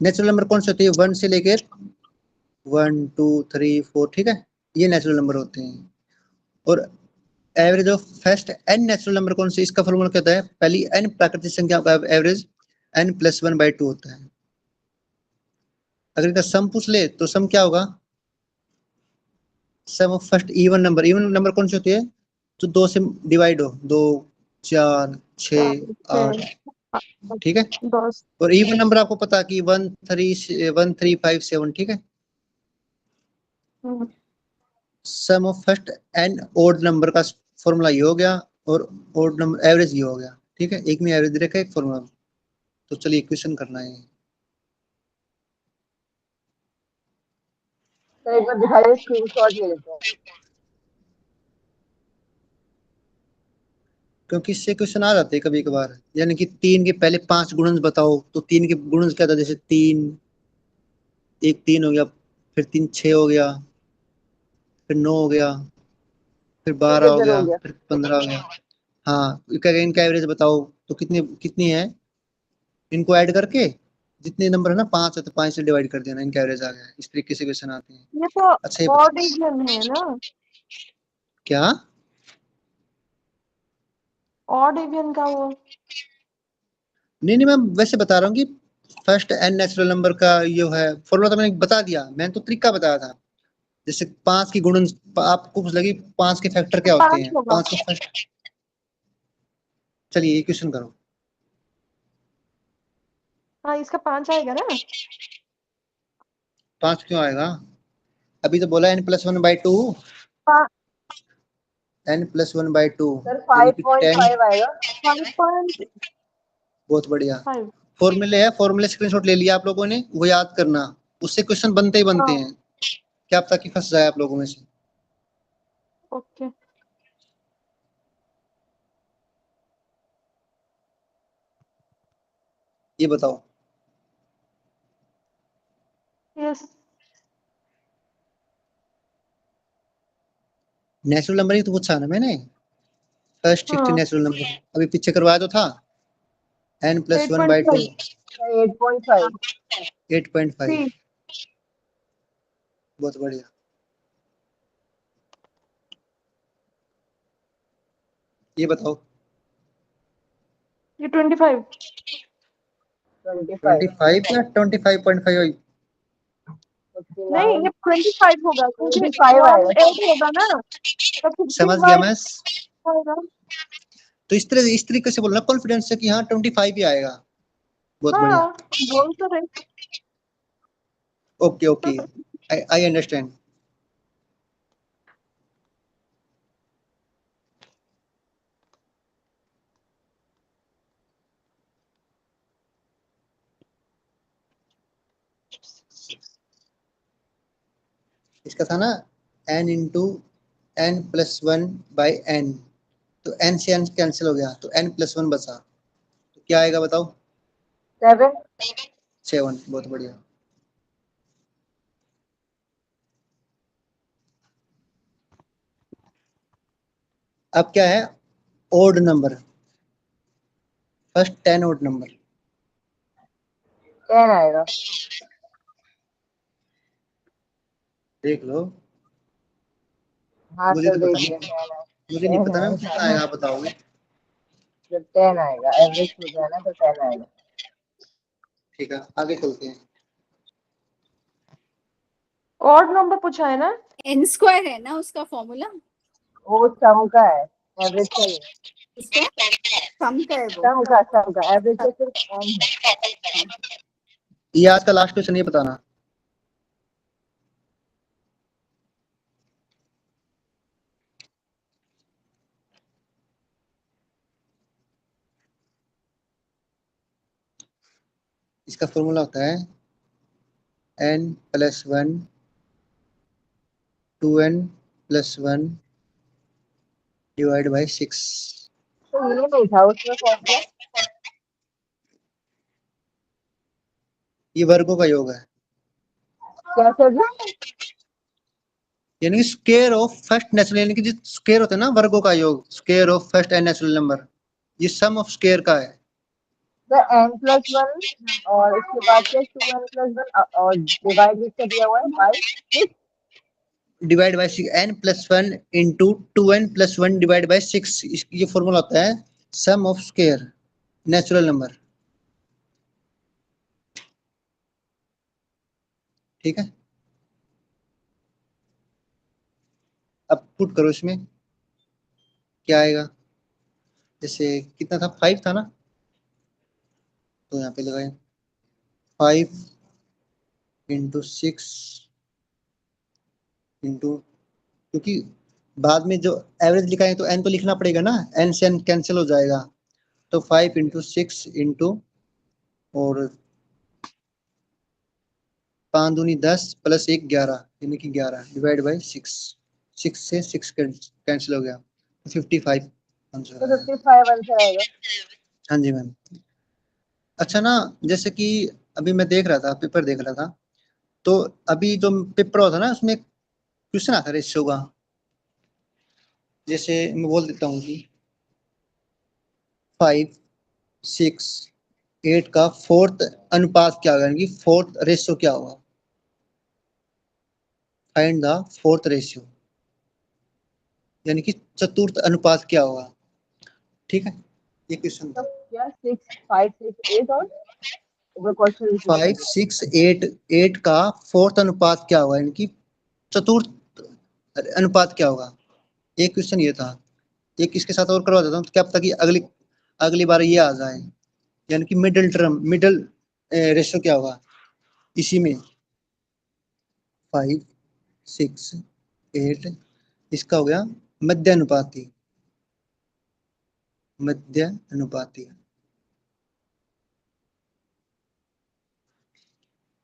नेचुरल नंबर कौन से होते हैं? 1 से लेकर 1 2 3 4, ठीक है, ये नेचुरल नंबर होते हैं। और average of first n natural number कौन से? इसका फॉर्मूला क्या होता है? पहली n प्राकृतिक संख्या का average n plus one by two होता है। अगर इसका सम पूछ ले तो सम क्या होगा? Sum of first even number. Even number कौन से होते हैं? जो दो से डिवाइड हो, 2 4 6 8, 4 ठीक है। 10। और इवन नंबर आपको पता है कि 1 3 5 7, ठीक है। Sum of first n odd number का फॉर्मूला ये हो गया, और ओड नंबर एवरेज ये हो गया, ठीक है। एक में एवरेज दे रखा है, एक फॉर्मूला। तो चलिए इक्वेशन करना है। सर एक बार दिखाइए, स्क्रीनशॉट ले लेते हैं। क्योंकि इससे क्वेश्चन आ जाते हैं कभी कभार, यानी कि 3 के पहले 5 गुणज बताओ, तो 3 के गुणज क्या था? जैसे 3, एक 3 हो गया, फिर 3 6 हो गया, फिर 9 हो गया, फिर ठीक 12 है हो सर, हो गया, गया। फिर 15 हो गया। हाँ, इनका एवरेज बताओ, तो कितनी कितनी है? इनको ऐड करके जितने नंबर है ना, 5 है तो 5 से डिवाइड कर देना, इनका एवरेज आ गया। इस तरीके से क्वेश्चन आते हैं। ये तो अच्छा ये ऑड बताओ डिवीजन है ना? क्या? ऑड डिवीजन का वो नहीं नहीं मैम, वैसे बता रहा हूँ कि फर्स्ट एन नेचुरल नंबर का ये है फॉर्मूला, तो मैंने बता दिया, मैंने तो तरीका बताया था। जैसे 5 की गुणन, आपको कुछ लगी 5 के फैक्टर क्या होते 5 हैं? होगा। 5 के फैक्टर, चलिए ये क्वेश्चन करो। हाँ, इसका 5 आएगा ना? 5 क्यों आएगा? अभी तो बोला n plus one by two. पा- n plus one by two sir यानी कि 10। 5.5 आएगा। 5.5। बहुत बढ़िया। फॉर्मूले है, फॉर्मूले स्क्रीनशॉट ले लिया आप लोगों ने, वो याद करना, उससे क्वेश्चन बनते ही बनते हाँ, हैं। क्या पता कि फंस जाए आप लोगों में से। ओके। ये बताओ, यस। नेचुरल नंबर ही तो पूछा ना मैंने, फर्स्ट 50 हाँ, नेचुरल नंबर, अभी पीछे करवाया तो था। n plus one by two 8.5। Sir 8.5। 8.5। सी। बहुत बढ़िया। ये बताओ, ये 25। 25। 25 या 25.5? नहीं, 59। ये 25 होगा क्योंकि 25 1 आएगा 8 सर। होगा ना, तो 15 समझ गया बाई मैं। होगा। तो इस तरीके से बोलना कॉन्फिडेंस से कि हाँ 25 ही आएगा। बहुत बढ़िया। हाँ, बोल तो रहे। Okay okay, I understand. इसका था ना n into n plus one by n, तो n से n कैंसिल हो गया, तो n प्लस वन बचा, तो क्या आएगा बताओ? 7। 7। बहुत बढ़िया। अब क्या है? Odd number, first 10 odd number. 10 आएगा। देख लो, हाँ मुझे सर, तो पता देख नहीं, लिया, 10 आएगा। मुझे नहीं 10 पता मैम आएगा। कितना आएगा, आप बताओगे? जब 10 आएगा, एवरेज हो जाए ना तो 10 आएगा। ठीक है, आगे चलते हैं। ऑड नंबर पूछा है ना? n स्क्वायर है ना उसका फॉर्मूला? वो सम का है, एवरेज का नहीं। इसका सम का है वो। सम का एवरेज का सिर्फ n है। ये आज का लास्ट क्वेश्चन, ये बताना। इसका फॉर्मूला होता है n+1 2n+1 डिवाइड बाई 6। तो ये नहीं था उसमें फॉर्मूला। ये वर्गों का योग है, क्या सर जी? यानी कि स्क्वायर ऑफ फर्स्ट नेचुरल, यानी कि जो स्क्वायर होता है ना वर्गों का योग, square of first n natural number, ये सम ऑफ स्क्वायर का है। तो n+1 और इसके बाद क्या 2n+1 और डिवाइड किसका दिया हुआ है by 6। Divide by 6, n+1 into 2n+1 divide by 6, ये फॉर्मूला होता है sum of square natural number. ठीक है, अब पुट करो इसमें क्या आएगा। जैसे कितना था, 5 था ना, तो यहाँ पे लगाए 5 इंटू 6 इंटू, क्योंकि बाद में जो एवरेज लिखा है तो n तो लिखना पड़ेगा ना, n से n कैंसिल हो जाएगा, तो 5 इंटू 6 इंटू और 5 दूनी 10 प्लस 1 11, यानी कि 11 डिवाइड बाई 6, 6 से 6 कैंसिल हो गया, 55 आंसर तो आया। 55 आंसर आएगा। हाँ जी मैम। अच्छा ना, जैसे कि अभी मैं देख रहा था, पेपर देख रहा था, तो अभी जो पेपर होता ना उसमें क्वेश्चन आता है रेशियो का। जैसे मैं बोल देता हूँ कि 5 6 8 का फोर्थ अनुपात क्या होगा, यानी कि फोर्थ रेशियो क्या होगा, फाइंड द फोर्थ रेशियो, यानी कि चतुर्थ अनुपात क्या होगा। ठीक है, ये क्वेश्चन तो था। क्या 6 5 6 8 और क्वेश्चन रिपीट 5 6 8 8 का फोर्थ अनुपात क्या होगा, यानी कि चतुर्थ अनुपात क्या होगा। एक क्वेश्चन ये था, एक इसके साथ और करवा देता हूँ, तो क्या पता कि अगली अगली बार ये आ जाए, यानी कि मिडिल रेशियो क्या होगा इसी में। 5 6 8 इसका हो गया मध्य अनुपाती, मध्य अनुपाती।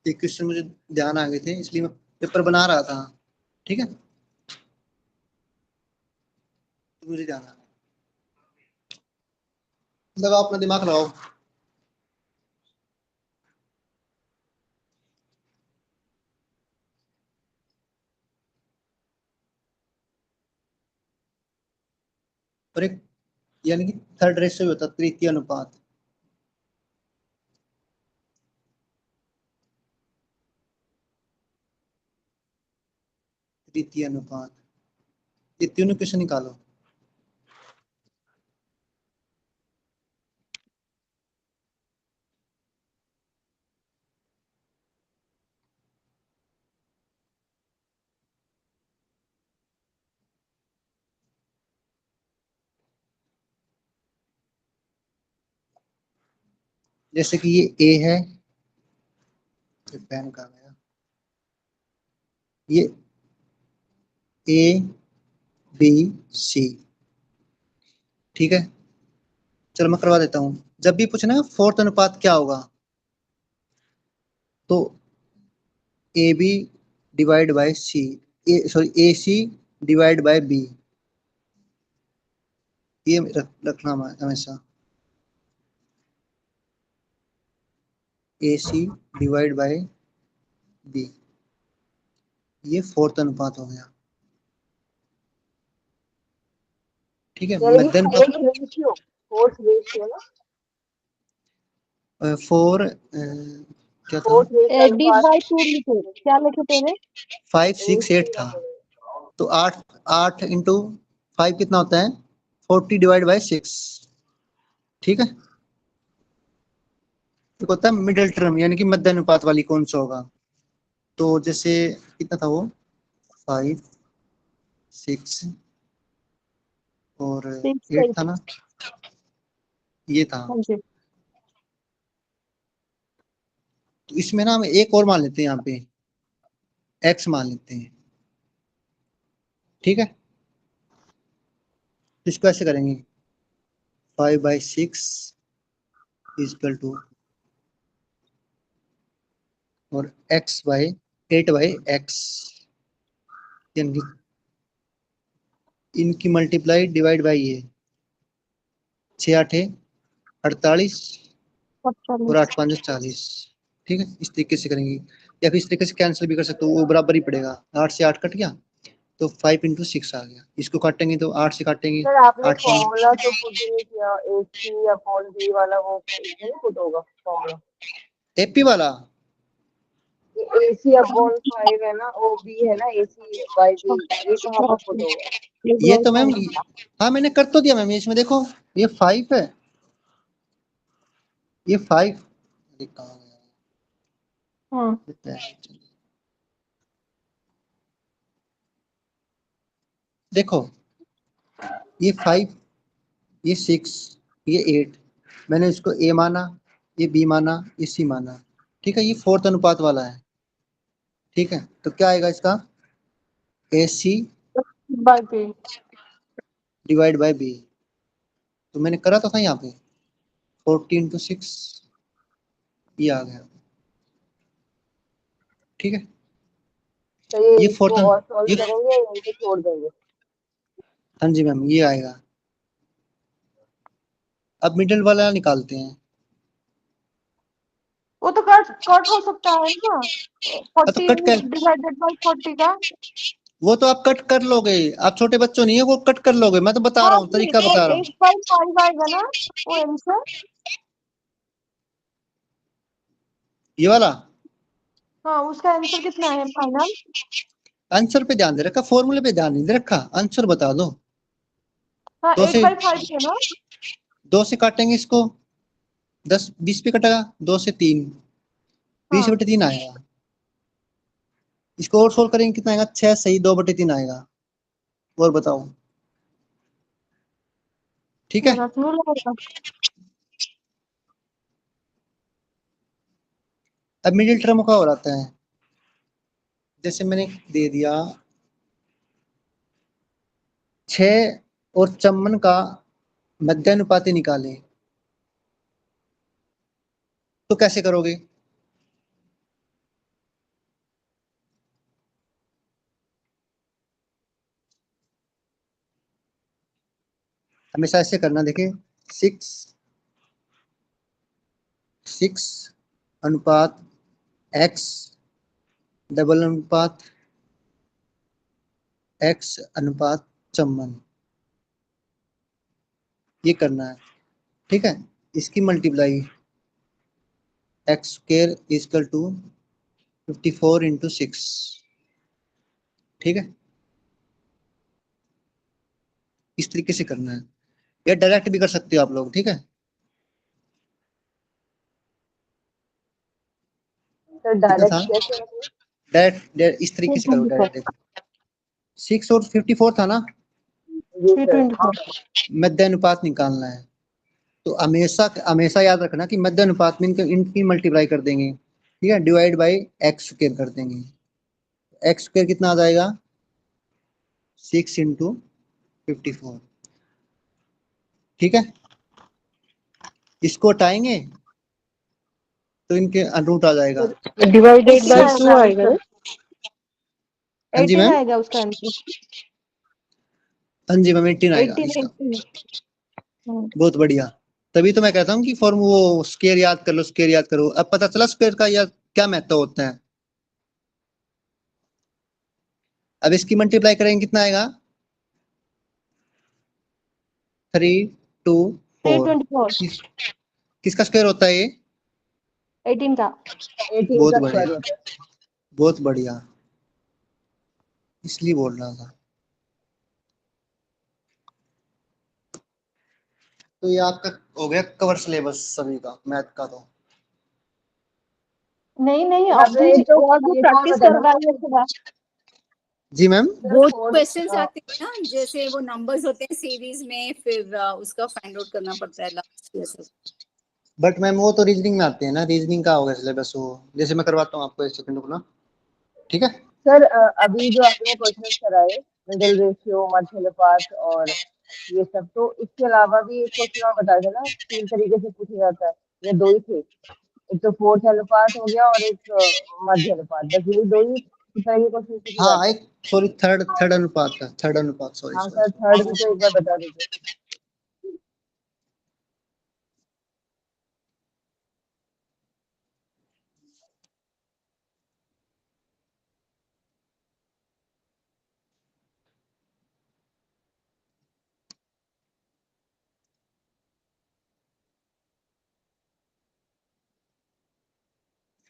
एक क्वेश्चन मुझे ध्यान आ गए थे, इसलिए मैं पेपर बना रहा था। ठीक है, तो मुझे ध्यान आ गया, लगाओ अपना दिमाग लगाओ। और एक यानी कि थर्ड रेशियो होता है तृतीय अनुपात। तृतीय अनुपात, ये तीनों क्वेश्चन निकालो। जैसे कि ये ए है, पेन का गया, ये ए बी सी। ठीक है, चलो मैं करवा देता हूँ। जब भी पूछना फोर्थ अनुपात क्या होगा, तो A B divide by C, A C divide by B, ये रखना हमेशा, A C divide by B, ये फोर्थ अनुपात हो गया। ठीक है, यानी मध्य फोर्थ अनुपात रेशियो, फोर्थ रेशियो ना, फोर क्या था, फोर्थ रेशियो डी अनुपात बाई टू लिखे, क्या लिखे पहले? 5 6 8 था, तो 8 8 इंटू 5 कितना होता है, 40 डिवाइड बाय 6। ठीक है, तो होता है मिडिल टर्म, यानी कि मध्य अनुपात वाली कौन सा होगा। तो जैसे कितना था वो, 5 6 और 6 8 था 8। ना, ये था। हाँ जी। तो इसमें ना हम एक और मान लेते हैं, यहाँ पे x मान लेते हैं। ठीक है, तो इसको ऐसे करेंगे, 5/6 इजकल टू और x बाई 8/x, यानी इनकी मल्टीप्लाई डिवाइड बाई ये 6×8 = 48 और 8×5 = 40। ठीक है, इस तरीके से करेंगे, या फिर इस तरीके से कैंसिल भी कर सकते हो, वो बराबर ही पड़ेगा। 8 से 8 कट गया तो 5 × 6 आ गया। इसको काटेंगे तो 8 से काटेंगे, सर आपने 8 फॉर्मूला तो पुट नहीं किया, AC/B वाला, वो इसमें नहीं पुट होगा फॉर्मूला? एपी वाला AC/5 है ना, वो B है ना, AC/B, ये कहाँ पर पुट होगा? ये तो मैम, हाँ मैंने कर तो दिया मैम, इसमें देखो ये 5 है, ये 5 कहाँ गया? देखो ये 5, ये 6, ये 8, मैंने इसको A माना, ये B माना, ये C माना। ठीक है, ये 4th अनुपात वाला है। ठीक है, तो क्या आएगा इसका? AC divide by B। तो मैंने करा तो था यहाँ पे 40 × 6, ये आ गया। ठीक है, तो ये ये इसको 4th, और सॉल्व करेंगे या यहीं पे छोड़ देंगे? हाँ जी मैम, ये आएगा। अब मिडिल वाला निकालते हैं। वो तो कट हो सकता है ना, तो 40 कट कर, डिवाइडेड बाय 40 का। वो तो आप कट कर लोगे, आप छोटे बच्चों नहीं है, वो कट कर लोगे। मैं तो बता रहा हाँ हूँ, जी, तरीका तो बता रहा हूँ। 8/5 आएगा ना वो आंसर। ये वाला हाँ, उसका आंसर कितना है फाइनल? आंसर पे ध्यान दे रखा, फॉर्मूले पे ध्यान नहीं दे रखा, आंसर बता दो। हाँ, 2 से 8/5 है ना। 2 से काटेंगे इसको, 10 20 पे कटेगा, 2 से 3 हाँ 20/3 आएगा। इसको और सोल्व करेंगे, कितना आएगा? 6 सही 2/3 आएगा। और बताओ, ठीक है। मेहनत नहीं लगेगा। अब मिडिल टर्म का हो रहा है, जैसे मैंने दे दिया 6 और 54 का मध्यानुपाती निकाले, तो कैसे करोगे? हमेशा ऐसे करना। देखिए 6 अनुपात x डबल अनुपात x अनुपात 54, ये करना है। ठीक है, इसकी मल्टीप्लाई x² = 54 × 6। ठीक है, इस तरीके से करना है, या डायरेक्ट भी कर सकते हो आप लोग। ठीक है, सर कितना डायरेक्ट था? कैसे मतलब? डायरेक्ट इस तरीके से करो, डायरेक्ट। 6 और 54 था ना, जी सर, हाँ। मध्यानुपात निकालना है। तो हमेशा हमेशा याद रखना कि मध्यानुपात में इनकी मल्टीप्लाई कर देंगे। ठीक है, डिवाइड बाई x² कर देंगे। x² कितना आ जाएगा? 6 × 54। ठीक है, इसको हटाएंगे तो इनके रूट आ जाएगा। डिवाइडेड बाय 2 आएगा। हाँ जी 18 मैम, आएगा उसका आंसर। हाँ जी मैम, 18 आएगा 18 इसका। 18। बहुत बढ़िया, तभी तो मैं कहता हूँ कि फॉर्म वो स्क्वायर याद कर लो, स्क्वायर याद करो। अब पता चला स्क्वायर का याद क्या महत्व होता है। अब इसकी मल्टीप्लाई करेंगे, कितना आएगा? 3 2 4। 824। किसका स्क्वायर होता है ये? 18 का। 18 बहुत का बढ़िया, स्क्वायर होता है। बहुत बढ़िया, इसलिए बोल रहा था। तो ये आपका हो गया कवर सिलेबस सभी का, मैथ का। तो नहीं नहीं, सर अब आपने भी तो और भी ये और प्रैक्टिस बताना, करवाइए थोड़ा। जी मैम, सर वो फोर्थ क्वेश्चंस आते हैं ना, जैसे वो नंबर्स होते हैं सीरीज में, फिर उसका फाइंड आउट करना पड़ता है लास्ट। बट मैम वो तो रीजनिंग में आते हैं ना, रीजनिंग का होगा सिलेबस वो। जैसे मैं करवाता हूँ आपको, एक सेकंड रुकना। ठीक है, सर अभी जो आपने क्वेश्चन कराए, मिडिल रेशियो, मध्य अनुपात और ये सब, तो इसके अलावा भी एक क्वेश्चन और बता देना, 3 तरीके से पूछा जाता है या 2 ही थे? एक तो फोर्थ अनुपात हो गया और एक मध्य अनुपात, बस यही दो ही तरह के क्वेश्चन पूछे हाँ जाते हैं। एक सॉरी थर्ड अनुपात का, थर्ड अनुपात, सॉरी हाँ सॉरी। सर, थर्ड भी तो एक बार बता दीजिए।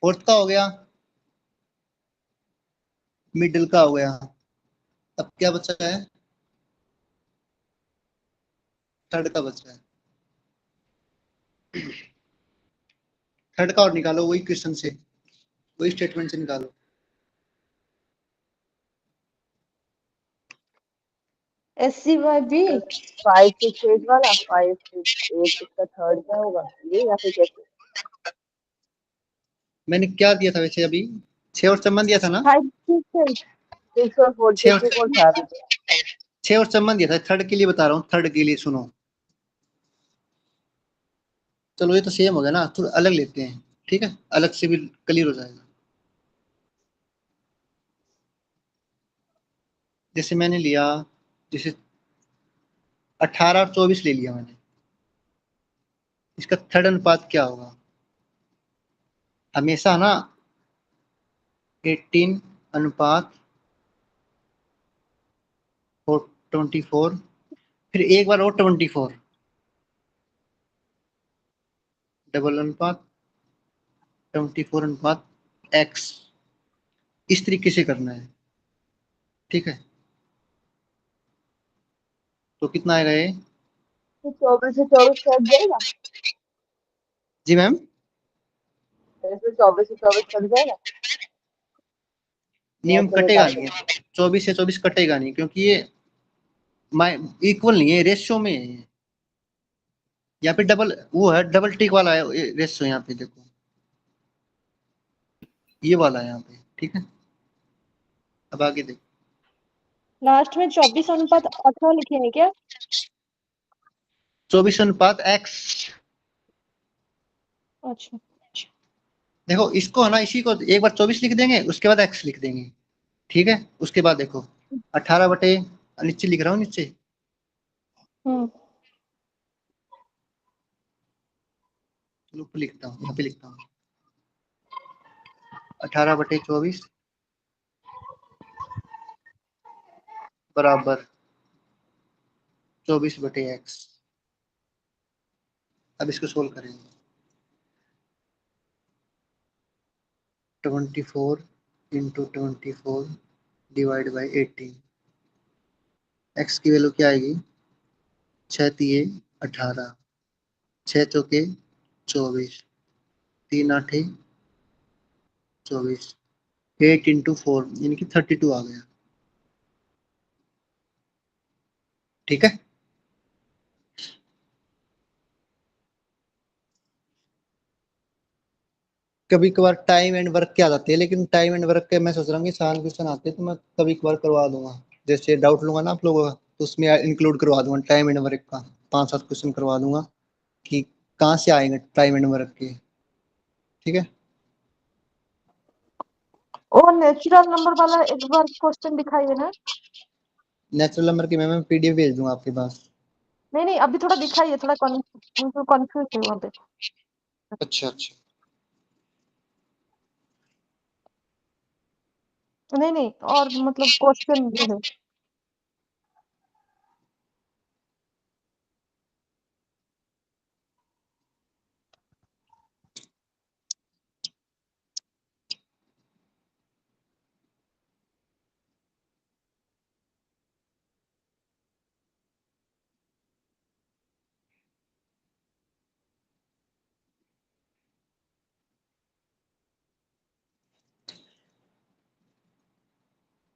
फोर्थ का हो गया, मिडिल का हो गया, अब क्या बचा है? थर्ड का बचा है। थर्ड का और निकालो, वही क्वेश्चन से, वही स्टेटमेंट से निकालो। SC/B 5 6 8 वाला, 5 6 8 इसका थर्ड क्या होगा, ये या फिर कैसे? मैंने क्या दिया था वैसे अभी? 6 और चम्मन दिया था ना? 5 6 8 6 और 4 6 6 और 6 को उठा दीजिए। 6 और चम्मन दिया था। थर्ड के लिए बता रहा हूँ, थर्ड के लिए सुनो। चलो ये तो सेम हो गया ना, थोड़ा अलग लेते हैं, ठीक है, अलग से भी क्लियर हो जाएगा। जैसे मैंने लिया, जैसे 18 और 24 ले लिया मैंने, इसका थर्ड अनुपात क्या होगा? हमेशा ना 18 अनुपात 24, फिर एक बार और 24, डबल अनुपात 24 अनुपात x, इस तरीके से करना है, ठीक है। तो कितना आएगा ये? तो 24 से 24 कट जाएगा, जी मैम, तो इसमें 24 से 24 कट जाएगा, या नियम चलो कटेगा काटे। नहीं है, 24 से 24 कटेगा नहीं, क्योंकि ये इक्वल नहीं है, रेशियो में है। यहाँ पे डबल वो है, डबल टिक वाला है रेशियो, यहाँ पे देखो ये वाला है यहाँ पे, ठीक है। अब आगे देखो, लास्ट में 24/18 लिखे हैं क्या? 24 अनुपात x। अच्छा, देखो इसको है ना, इसी को एक बार 24 लिख देंगे, उसके बाद x लिख देंगे, ठीक है। उसके बाद देखो 18 बटे, नीचे लिख रहा हूँ नीचे, हम्म, चलो ऊपर लिखता हूँ, यहाँ पे लिखता हूँ 18 बटे 24 बराबर 24 बटे x। अब इसको सोल्व करेंगे, 24 इंटू 24 डिवाइड बाई 18, x की वैल्यू क्या आएगी? 6 तिये 18, 6 चौके 24, 3 आठे 24, 8 इंटू 4 यानी कि 32 आ गया, ठीक है। कभी कभार टाइम एंड वर्क के आ जाते हैं, लेकिन टाइम एंड वर्क के मैं सोच रहा हूँ कि आसान क्वेश्चन आते हैं तो मैं कभी कभार करवा दूंगा। जैसे डाउट लूंगा ना आप लोगों का, तो उसमें इंक्लूड करवा दूंगा टाइम एंड वर्क का, 5-7 क्वेश्चन करवा दूंगा कि कहाँ से आएंगे टाइम एंड वर्क के, ठीक है। और नेचुरल नंबर वाला एक बार क्वेश्चन दिखाइए ना। नेचुरल नंबर की मैं पीडीएफ भेज दूंगा आपके पास। नहीं नहीं, अभी थोड़ा दिखाइए, थोड़ा कंफ्यूज है वहाँ पे। अच्छा अच्छा, नहीं नहीं, और मतलब क्वेश्चन जो है।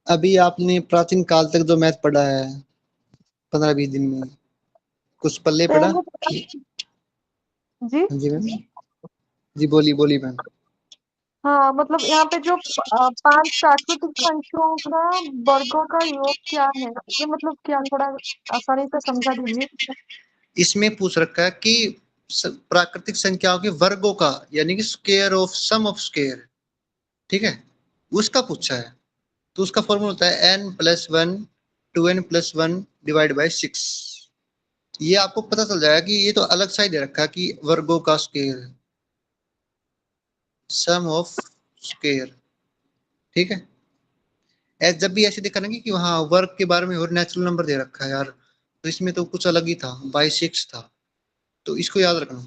अभी आपने प्राचीन काल तक जो मैथ पढ़ा है 15-20 दिन में, कुछ पल्ले पढ़ा? पहले जी हाँ जी मैम, जी बोली बोली मैम। हाँ, मतलब यहाँ पे जो 5 प्राकृतिक संख्याओं का वर्गों का योग क्या है, ये मतलब क्या, थोड़ा आसानी से समझा दीजिए। इसमें पूछ रखा है कि प्राकृतिक संख्याओं के वर्गों का, यानी कि square of sum of square, ठीक है, उसका पूछा है। तो उसका फॉर्मूला होता है n+1 2n+1 डिवाइड बाय 6। ये आपको पता चल जाएगा कि ये तो अलग सा ही दे रखा है कि वर्गों का स्क्वायर, सम ऑफ स्क्वायर, ठीक है। जब भी ऐसे देखा ना कि वहाँ वर्ग के बारे में और नेचुरल नंबर दे रखा है यार, तो इसमें तो कुछ अलग ही था, बाई 6 था। तो इसको याद रखना,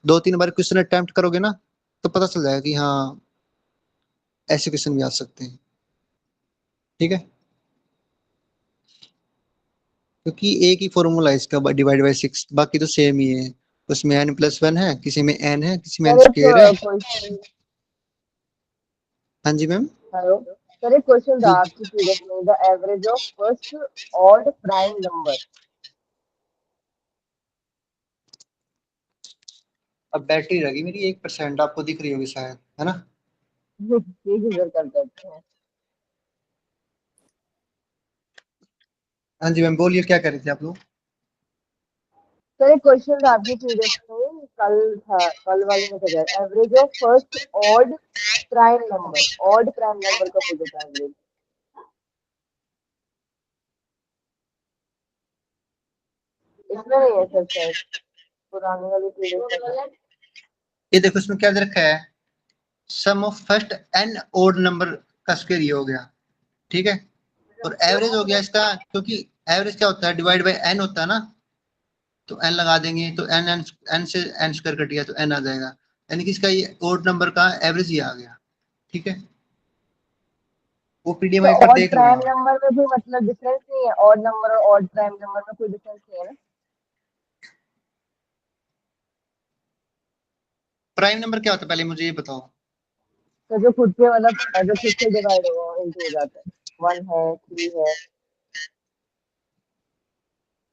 2-3 बार क्वेश्चन अटेम्प्ट करोगे ना तो पता चल जाएगा कि हाँ ऐसे क्वेश्चन भी आ सकते हैं, ठीक है। क्योंकि एक ही फॉर्मूला है इसका, डिवाइड बाय 6, बाकी तो सेम ही है। उसमें n+1 है, किसी में n है, किसी में n सर स्क्वायर है। क्वेश्चन, हाँ जी मैम। हेलो सर, एक क्वेश्चन था जी, आपकी पीडीएफ में, the average of first odd prime number. अब बैटरी रह गई मेरी 1%, आपको दिख रही होगी शायद, है ना। ठीक है सर, कर देते हैं। हाँ जी मैम, बोलिए क्या कर रहे थे आप लोग। सर एक क्वेश्चन था आपकी पीडीएफ में, कल वाले में था, average of first odd prime number का पूछा था एवरेज। इसमें नहीं है सर, शायद पुराने वाली पीडीएफ में। ये देखो इसमें क्या दे रखा है, sum of first n odd number का स्क्वायर ये हो गया, ठीक है। और एवरेज हो गया इसका, क्योंकि एवरेज क्या होता है, डिवाइड बाय n होता है ना। तो n लगा देंगे तो n से n स्क्वायर कट गया तो n आ जाएगा, यानी कि इसका ये ओड नंबर का एवरेज ये आ गया, ठीक है। वो पीडीएफ तो एक बार ऑड देख प्राइम लेना। नंबर में भी मतलब डिफरेंस नहीं है, ऑड नंबर और ऑड प्राइम नंबर में कोई डिफरेंस नहीं है ना? प्राइम नंबर क्या होता है पहले मुझे ये बताओ। तो जो खुद के मतलब जो खुद से डिवाइड इनटू हो जाता है, 1 है 3 है।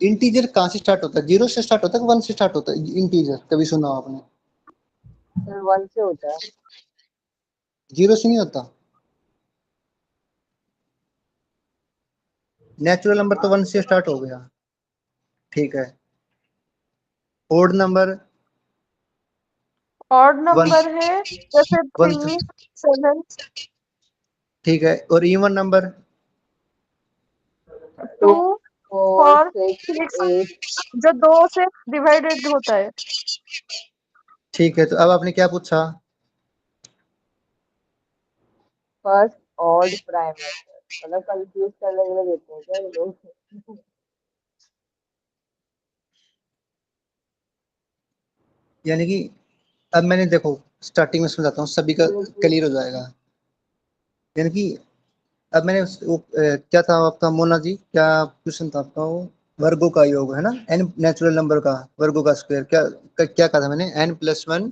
इंटीजर कहाँ से स्टार्ट होता है, 0 से स्टार्ट होता है कि 1 से स्टार्ट होता है इंटीजर, कभी सुना हो आपने। सर 1 से होता है। 0 से नहीं होता, नेचुरल नंबर तो 1 से स्टार्ट हो गया, ठीक है। ओड नंबर ऑड 1 नंबर है जैसे 1 से, 3 7 ठीक है। और इवन नंबर 2 4 और 6 6 8। जो 2 से डिवाइडेड होता है। ठीक है। तो अब आपने क्या पूछा, फर्स्ट ऑड प्राइम नंबर, मतलब कंफ्यूज करने के लिए देते हैं क्या ये लोग? यानी कि अब मैंने देखो स्टार्टिंग में समझाता हूँ, सभी का क्लियर हो जाएगा। यानी कि अब मैंने क्या था आपका मोना जी, क्या क्वेश्चन था आपका, वो वर्गों का योग है ना, n नेचुरल नंबर का वर्गों का स्क्वायर, क्या कहा था मैंने, n+1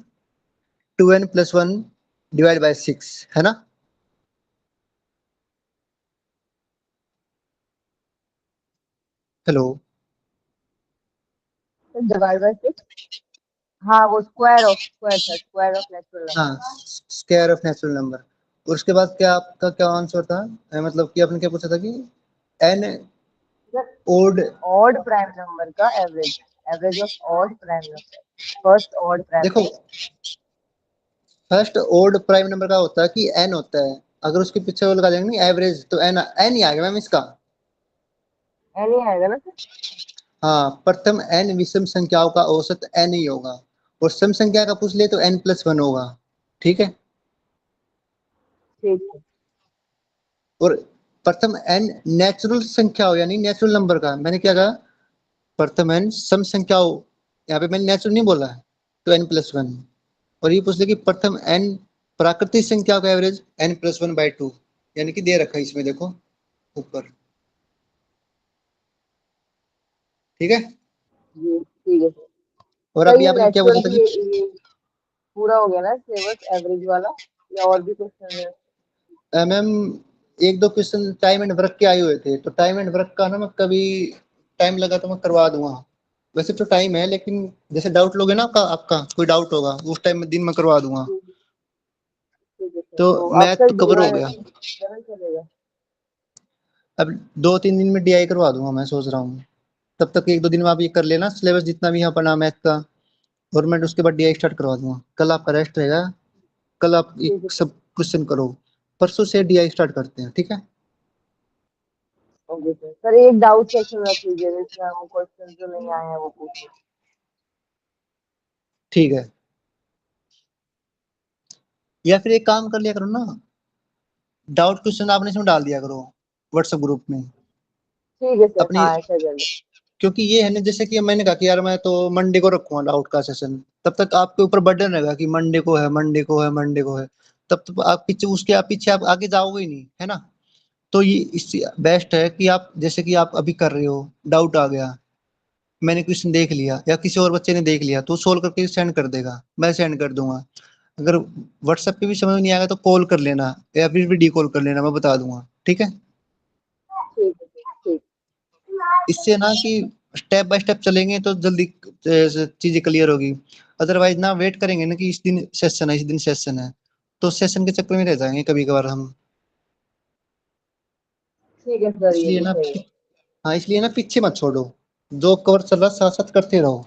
2n+1 डिवाइड बाय 6, है ना। हेलो। डिवाइड बाय 6, हाँ वो स्क्वायर था, स्क्वायर ऑफ नेचुरल हाँ, number. Square of natural number. और उसके बाद क्या आपका क्या आंसर था, मतलब कि आपने क्या पूछा था कि n odd, odd prime number का average, average of odd prime number, first odd prime देखो number. First odd prime number का होता है कि n होता है, अगर उसके पीछे वो लगा देंगे एवरेज तो n ही आ गया मैम इसका। एनी आएगा ना सर? हाँ, प्रथम n विषम संख्याओं का औसत n ही होगा, और सम संख्या का पूछ ले तो n+1 होगा, ठीक है। ठीक है। और प्रथम n नेचुरल संख्या हो, यानी नेचुरल नंबर का, मैंने क्या कहा, प्रथम n सम संख्या हो, यहाँ पे मैंने नेचुरल नहीं बोला है, तो n+1। और ये पूछ ले कि प्रथम n प्राकृतिक संख्या का एवरेज n+1/2, यानी कि दे रखा है इसमें देखो ऊपर, ठीक है। जी ठीक है सर। और सर अभी ये आपने क्या पूछा नेचुरल था भी, कि ये पूरा हो गया ना सिलेबस एवरेज वाला, या और भी क्वेश्चन है? Ma'am 1-2 question time and work के आए हुए थे, तो टाइम एंड वर्क का ना मैं कभी टाइम लगा तो मैं करवा दूंगा। वैसे तो टाइम है, लेकिन जैसे डाउट लोगे ना, आपका आपका कोई डाउट होगा उस टाइम में दिन में करवा दूंगा। ठीक है सर, तो तो मैथ आफ्टर तो कवर हो गया, डीआई चलेगा? अब 2-3 दिन में डीआई करवा दूंगा मैं सोच रहा हूँ। तब तक 1-2 दिन में आप ये कर लेना सिलेबस जितना भी यहाँ पढ़ा मैथ का, और मैं उसके बाद DI स्टार्ट करवा दूंगा। कल आपका रेस्ट रहेगा, कल आप ठीक है सब क्वेश्चन करो, परसों से DI स्टार्ट करते हैं, ठीक है? Okay sir. सर एक डाउट सेक्शन रख लीजिए जिसमें हम क्वेश्चन जो नहीं आए हैं वो पूछे। ठीक है, या फिर एक काम कर लिया करो ना, डाउट क्वेश्चन आपने इसमें डाल दिया करो व्हाट्सएप ग्रुप में ठीक है सर, अपनी, हाँ ऐसा कर लो। क्योंकि ये है ना, जैसे कि मैंने कहा कि यार मैं तो मंडे को रखूंगा डाउट का सेशन, तब तक आपके ऊपर बर्डन रहेगा कि मंडे को है, मंडे को है, मंडे को है, तब तक आप पीछे उसके आप पीछे आप आगे जाओगे ही नहीं, है ना? तो ये इससे बेस्ट है कि आप, जैसे कि आप अभी कर रहे हो, डाउट आ गया, मैंने क्वेश्चन देख लिया या किसी और बच्चे ने देख लिया तो सोल्व करके सेंड कर देगा, मैं सेंड कर दूंगा। अगर व्हाट्सएप पे भी समझ नहीं आएगा तो कॉल कर लेना या फिर वीडियो कॉल कर लेना, मैं बता दूंगा, ठीक है? ठीक है सर, ठीक। इससे ना कि स्टेप बाय स्टेप चलेंगे तो जल्दी चीजें क्लियर होगी। अदरवाइज ना वेट करेंगे ना कि इस दिन सेशन है, इस दिन सेशन है, तो सेशन के चक्कर में रह जाएंगे कभी कभार हम। ठीक है सर, ये इसलिए भी ना, सही है। हाँ इसलिए ना पीछे मत छोड़ो, जो कवर चल रहा साथ साथ करते रहो।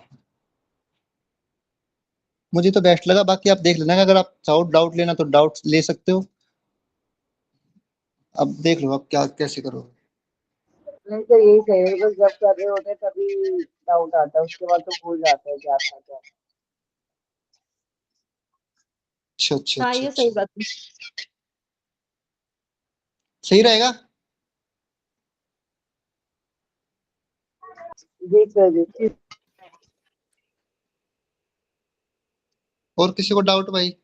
मुझे तो बेस्ट लगा, बाकी आप देख लेना, अगर आप चाहो डाउट लेना तो डाउट ले सकते हो। अब देख लो आप क्या कैसे करो। नहीं सर, यही सही है, बस जब कर रहे होते हैं तभी डाउट आता है, उसके बाद तो भूल जाते हैं क्या था क्या। अच्छा अच्छा हाँ, अच्छा ये सही अच्छा, बात है। सही रहेगा। जी सर, जी सर। और किसी को डाउट भाई?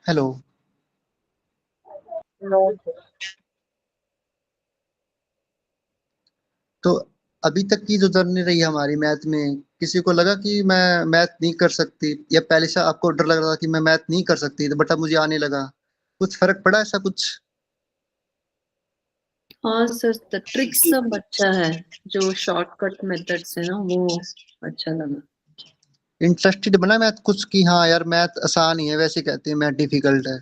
हेलो। No sir. तो अभी तक की जो जर्नी रही हमारी मैथ में, किसी को लगा कि मैं मैथ नहीं कर सकती, या पहले से आपको डर लग रहा था कि मैं मैथ नहीं कर सकती तो बट अब मुझे आने लगा, कुछ फर्क पड़ा ऐसा कुछ? हाँ सर, द ट्रिक सब अच्छा है, जो शॉर्टकट मेथड्स है ना वो अच्छा लगा। इंटरेस्टेड बना मैथ कुछ कि हाँ यार मैथ आसान ही है, वैसे कहते हैं मैथ डिफिकल्ट है?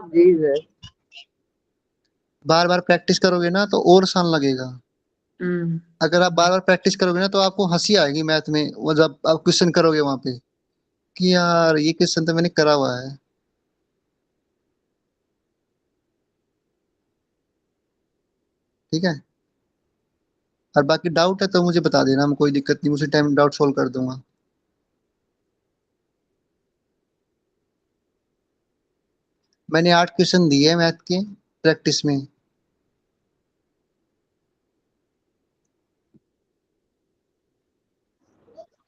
जी सर। बार बार प्रैक्टिस करोगे ना तो और आसान लगेगा। हम्म। अगर आप बार बार प्रैक्टिस करोगे ना तो आपको हंसी आएगी मैथ में, वो जब आप क्वेश्चन करोगे वहां पे कि यार ये क्वेश्चन तो मैंने करा हुआ है, ठीक है? और बाकी डाउट है तो मुझे बता देना, मैं कोई दिक्कत नहीं, उसी टाइम डाउट सोल्व कर दूंगा। मैंने 8 क्वेश्चन दिए मैथ के प्रैक्टिस में,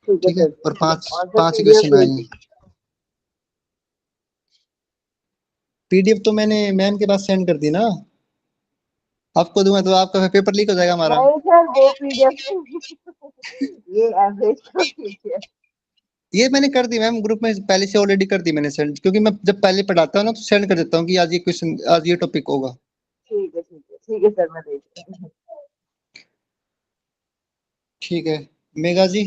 ठीक है ठीक है? सर। और पांच और सर पांच पीडीएफ क्वेश्चन आए भेज हैं। दीजिए। PDF तो मैंने मैम के पास सेंड कर दी ना, आपको दूंगा तो आपका पेपर लीक हो जाएगा हमारा। नहीं सर, वो पीडीएफ ये एवरेज का पीडीएफ। ये मैंने कर दी मैम, ग्रुप में पहले से ऑलरेडी कर दी मैंने सेंड, क्योंकि मैं जब पहले पढ़ाता हूँ ना तो सेंड कर देता हूँ कि आज ये क्वेश्चन, आज ये टॉपिक होगा। ठीक है, ठीक है, ठीक है सर, मैं देख रही हूँ। ठीक है। मेघा जी।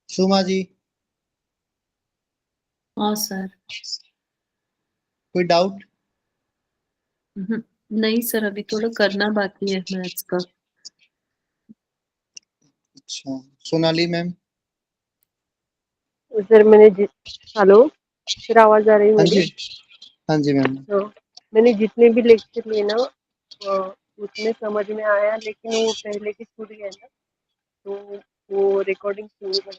सुमा जी। हाँ सर। कोई डाउट? नहीं सर, अभी थोड़ा करना बाकी है मैथ्स का। अच्छा, Sonali ma'am. Sir hello, sir आवाज आ रही है हाँ मेरी? जी, हाँ जी मैम। हाँ, मैंने जितने भी लेक्चर लिए ना उसमें समझ में आया, लेकिन वो पहले के छूट गए ना, तो वो रिकॉर्डिंग शुरू कर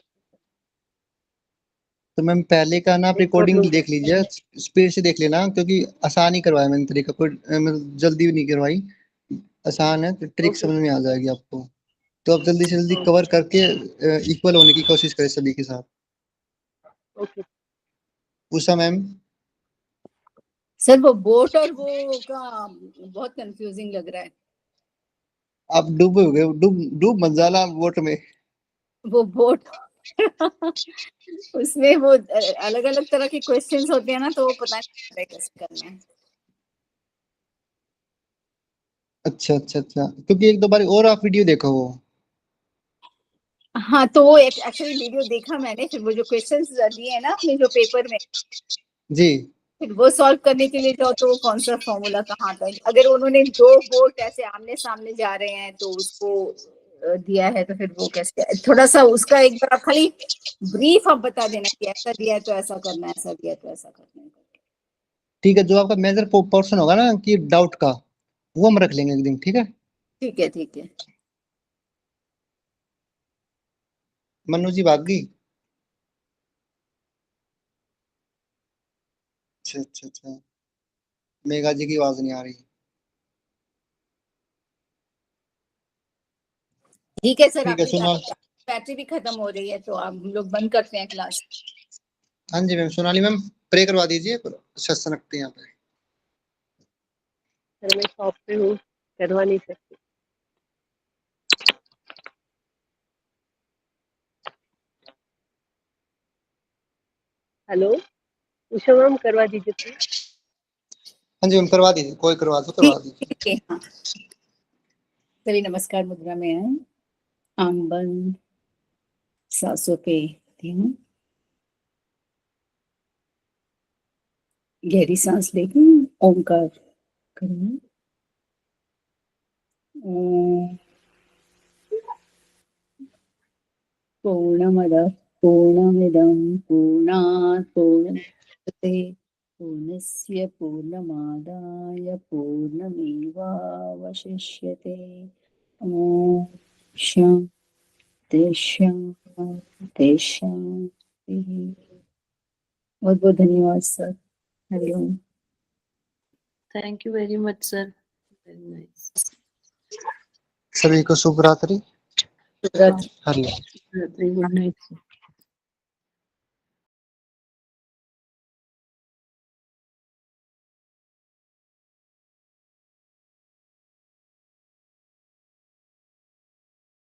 तो मैम पहले का ना आप एक बार रिकॉर्डिंग लूँ? देख लीजिए, स्पीड से देख लेना, क्योंकि आसान ही करवाया मैंने तरीका, कोई जल्दी भी नहीं करवाई, आसान है, तो ट्रिक ओके, समझ में आ जाएगी आपको। तो आप जल्दी से जल्दी ओके, कवर करके इक्वल होने की कोशिश करें सभी के साथ। ओके। उषा मैम। सर वो बोट और वो का बहुत कंफ्यूजिंग लग रहा है। आप डूबे हो गए, डूब डूब मत जाना वोट में। वो बोट उसमें वो अलग अलग तरह के क्वेश्चंस होते हैं ना, तो वो पता नहीं चलता है कैसे करना है। अच्छा अच्छा अच्छा, क्योंकि एक दो बार और आप वीडियो देखो वो। हाँ, तो वो एक्चुअली वीडियो देखा मैंने, फिर वो जो क्वेश्चंस दिए हैं ना अपने जो पेपर में, जी फिर वो सॉल्व करने के लिए जाओ तो कौन सा फॉर्मूला कहाँ था, अगर उन्होंने दो बोर्ड ऐसे आमने सामने जा रहे हैं तो उसको दिया है तो फिर वो कैसे, थोड़ा सा उसका एक बार खाली ब्रीफ आप बता देना कि ऐसा दिया है तो ऐसा करना है, ऐसा दिया है तो ऐसा करना है। ठीक है, जो आपका मेजर पोर्शन होगा ना कि डाउट का, वो हम रख लेंगे एक दिन, ठीक है। ठीक है, ठीक है। मनु जी भाग गई। अच्छा अच्छा अच्छा, मेघा जी की आवाज नहीं आ रही। ठीक है सर, ठीक है, आपकी सुना। बैटरी भी खत्म हो रही है तो हम लोग बंद करते हैं क्लास। हाँ जी मैम, सोनाली मैम प्रे करवा दीजिए, सेशन रखते हैं यहाँ पे। सर मैं शॉप पे हूँ, करवा नहीं सकती। हेलो उषा मैम, करवा दीजिए प्लीज। हाँ जी मैम, करवा दीजिए, कोई करवा दो, करवा दीजिए। ठीक है, हाँ। सभी नमस्कार मुद्रा में है, आंख बंद, सांसों पे ध्यान, गहरी सांस लेके ओंकार करें। पूर्णमदः पूर्णमिदं पूर्णात् पूर्णमुदच्यते पूर्णस्य पूर्णमादाय पूर्णमेवावशिष्यते। ॐ शान्ति शान्ति शान्तिः। बहुत बहुत धन्यवाद sir. Hariom. Thank you very much, sir. Very nice. सभी को शुभ रात्रि। शुभ रात्रि। हरिओम। Good night, sir.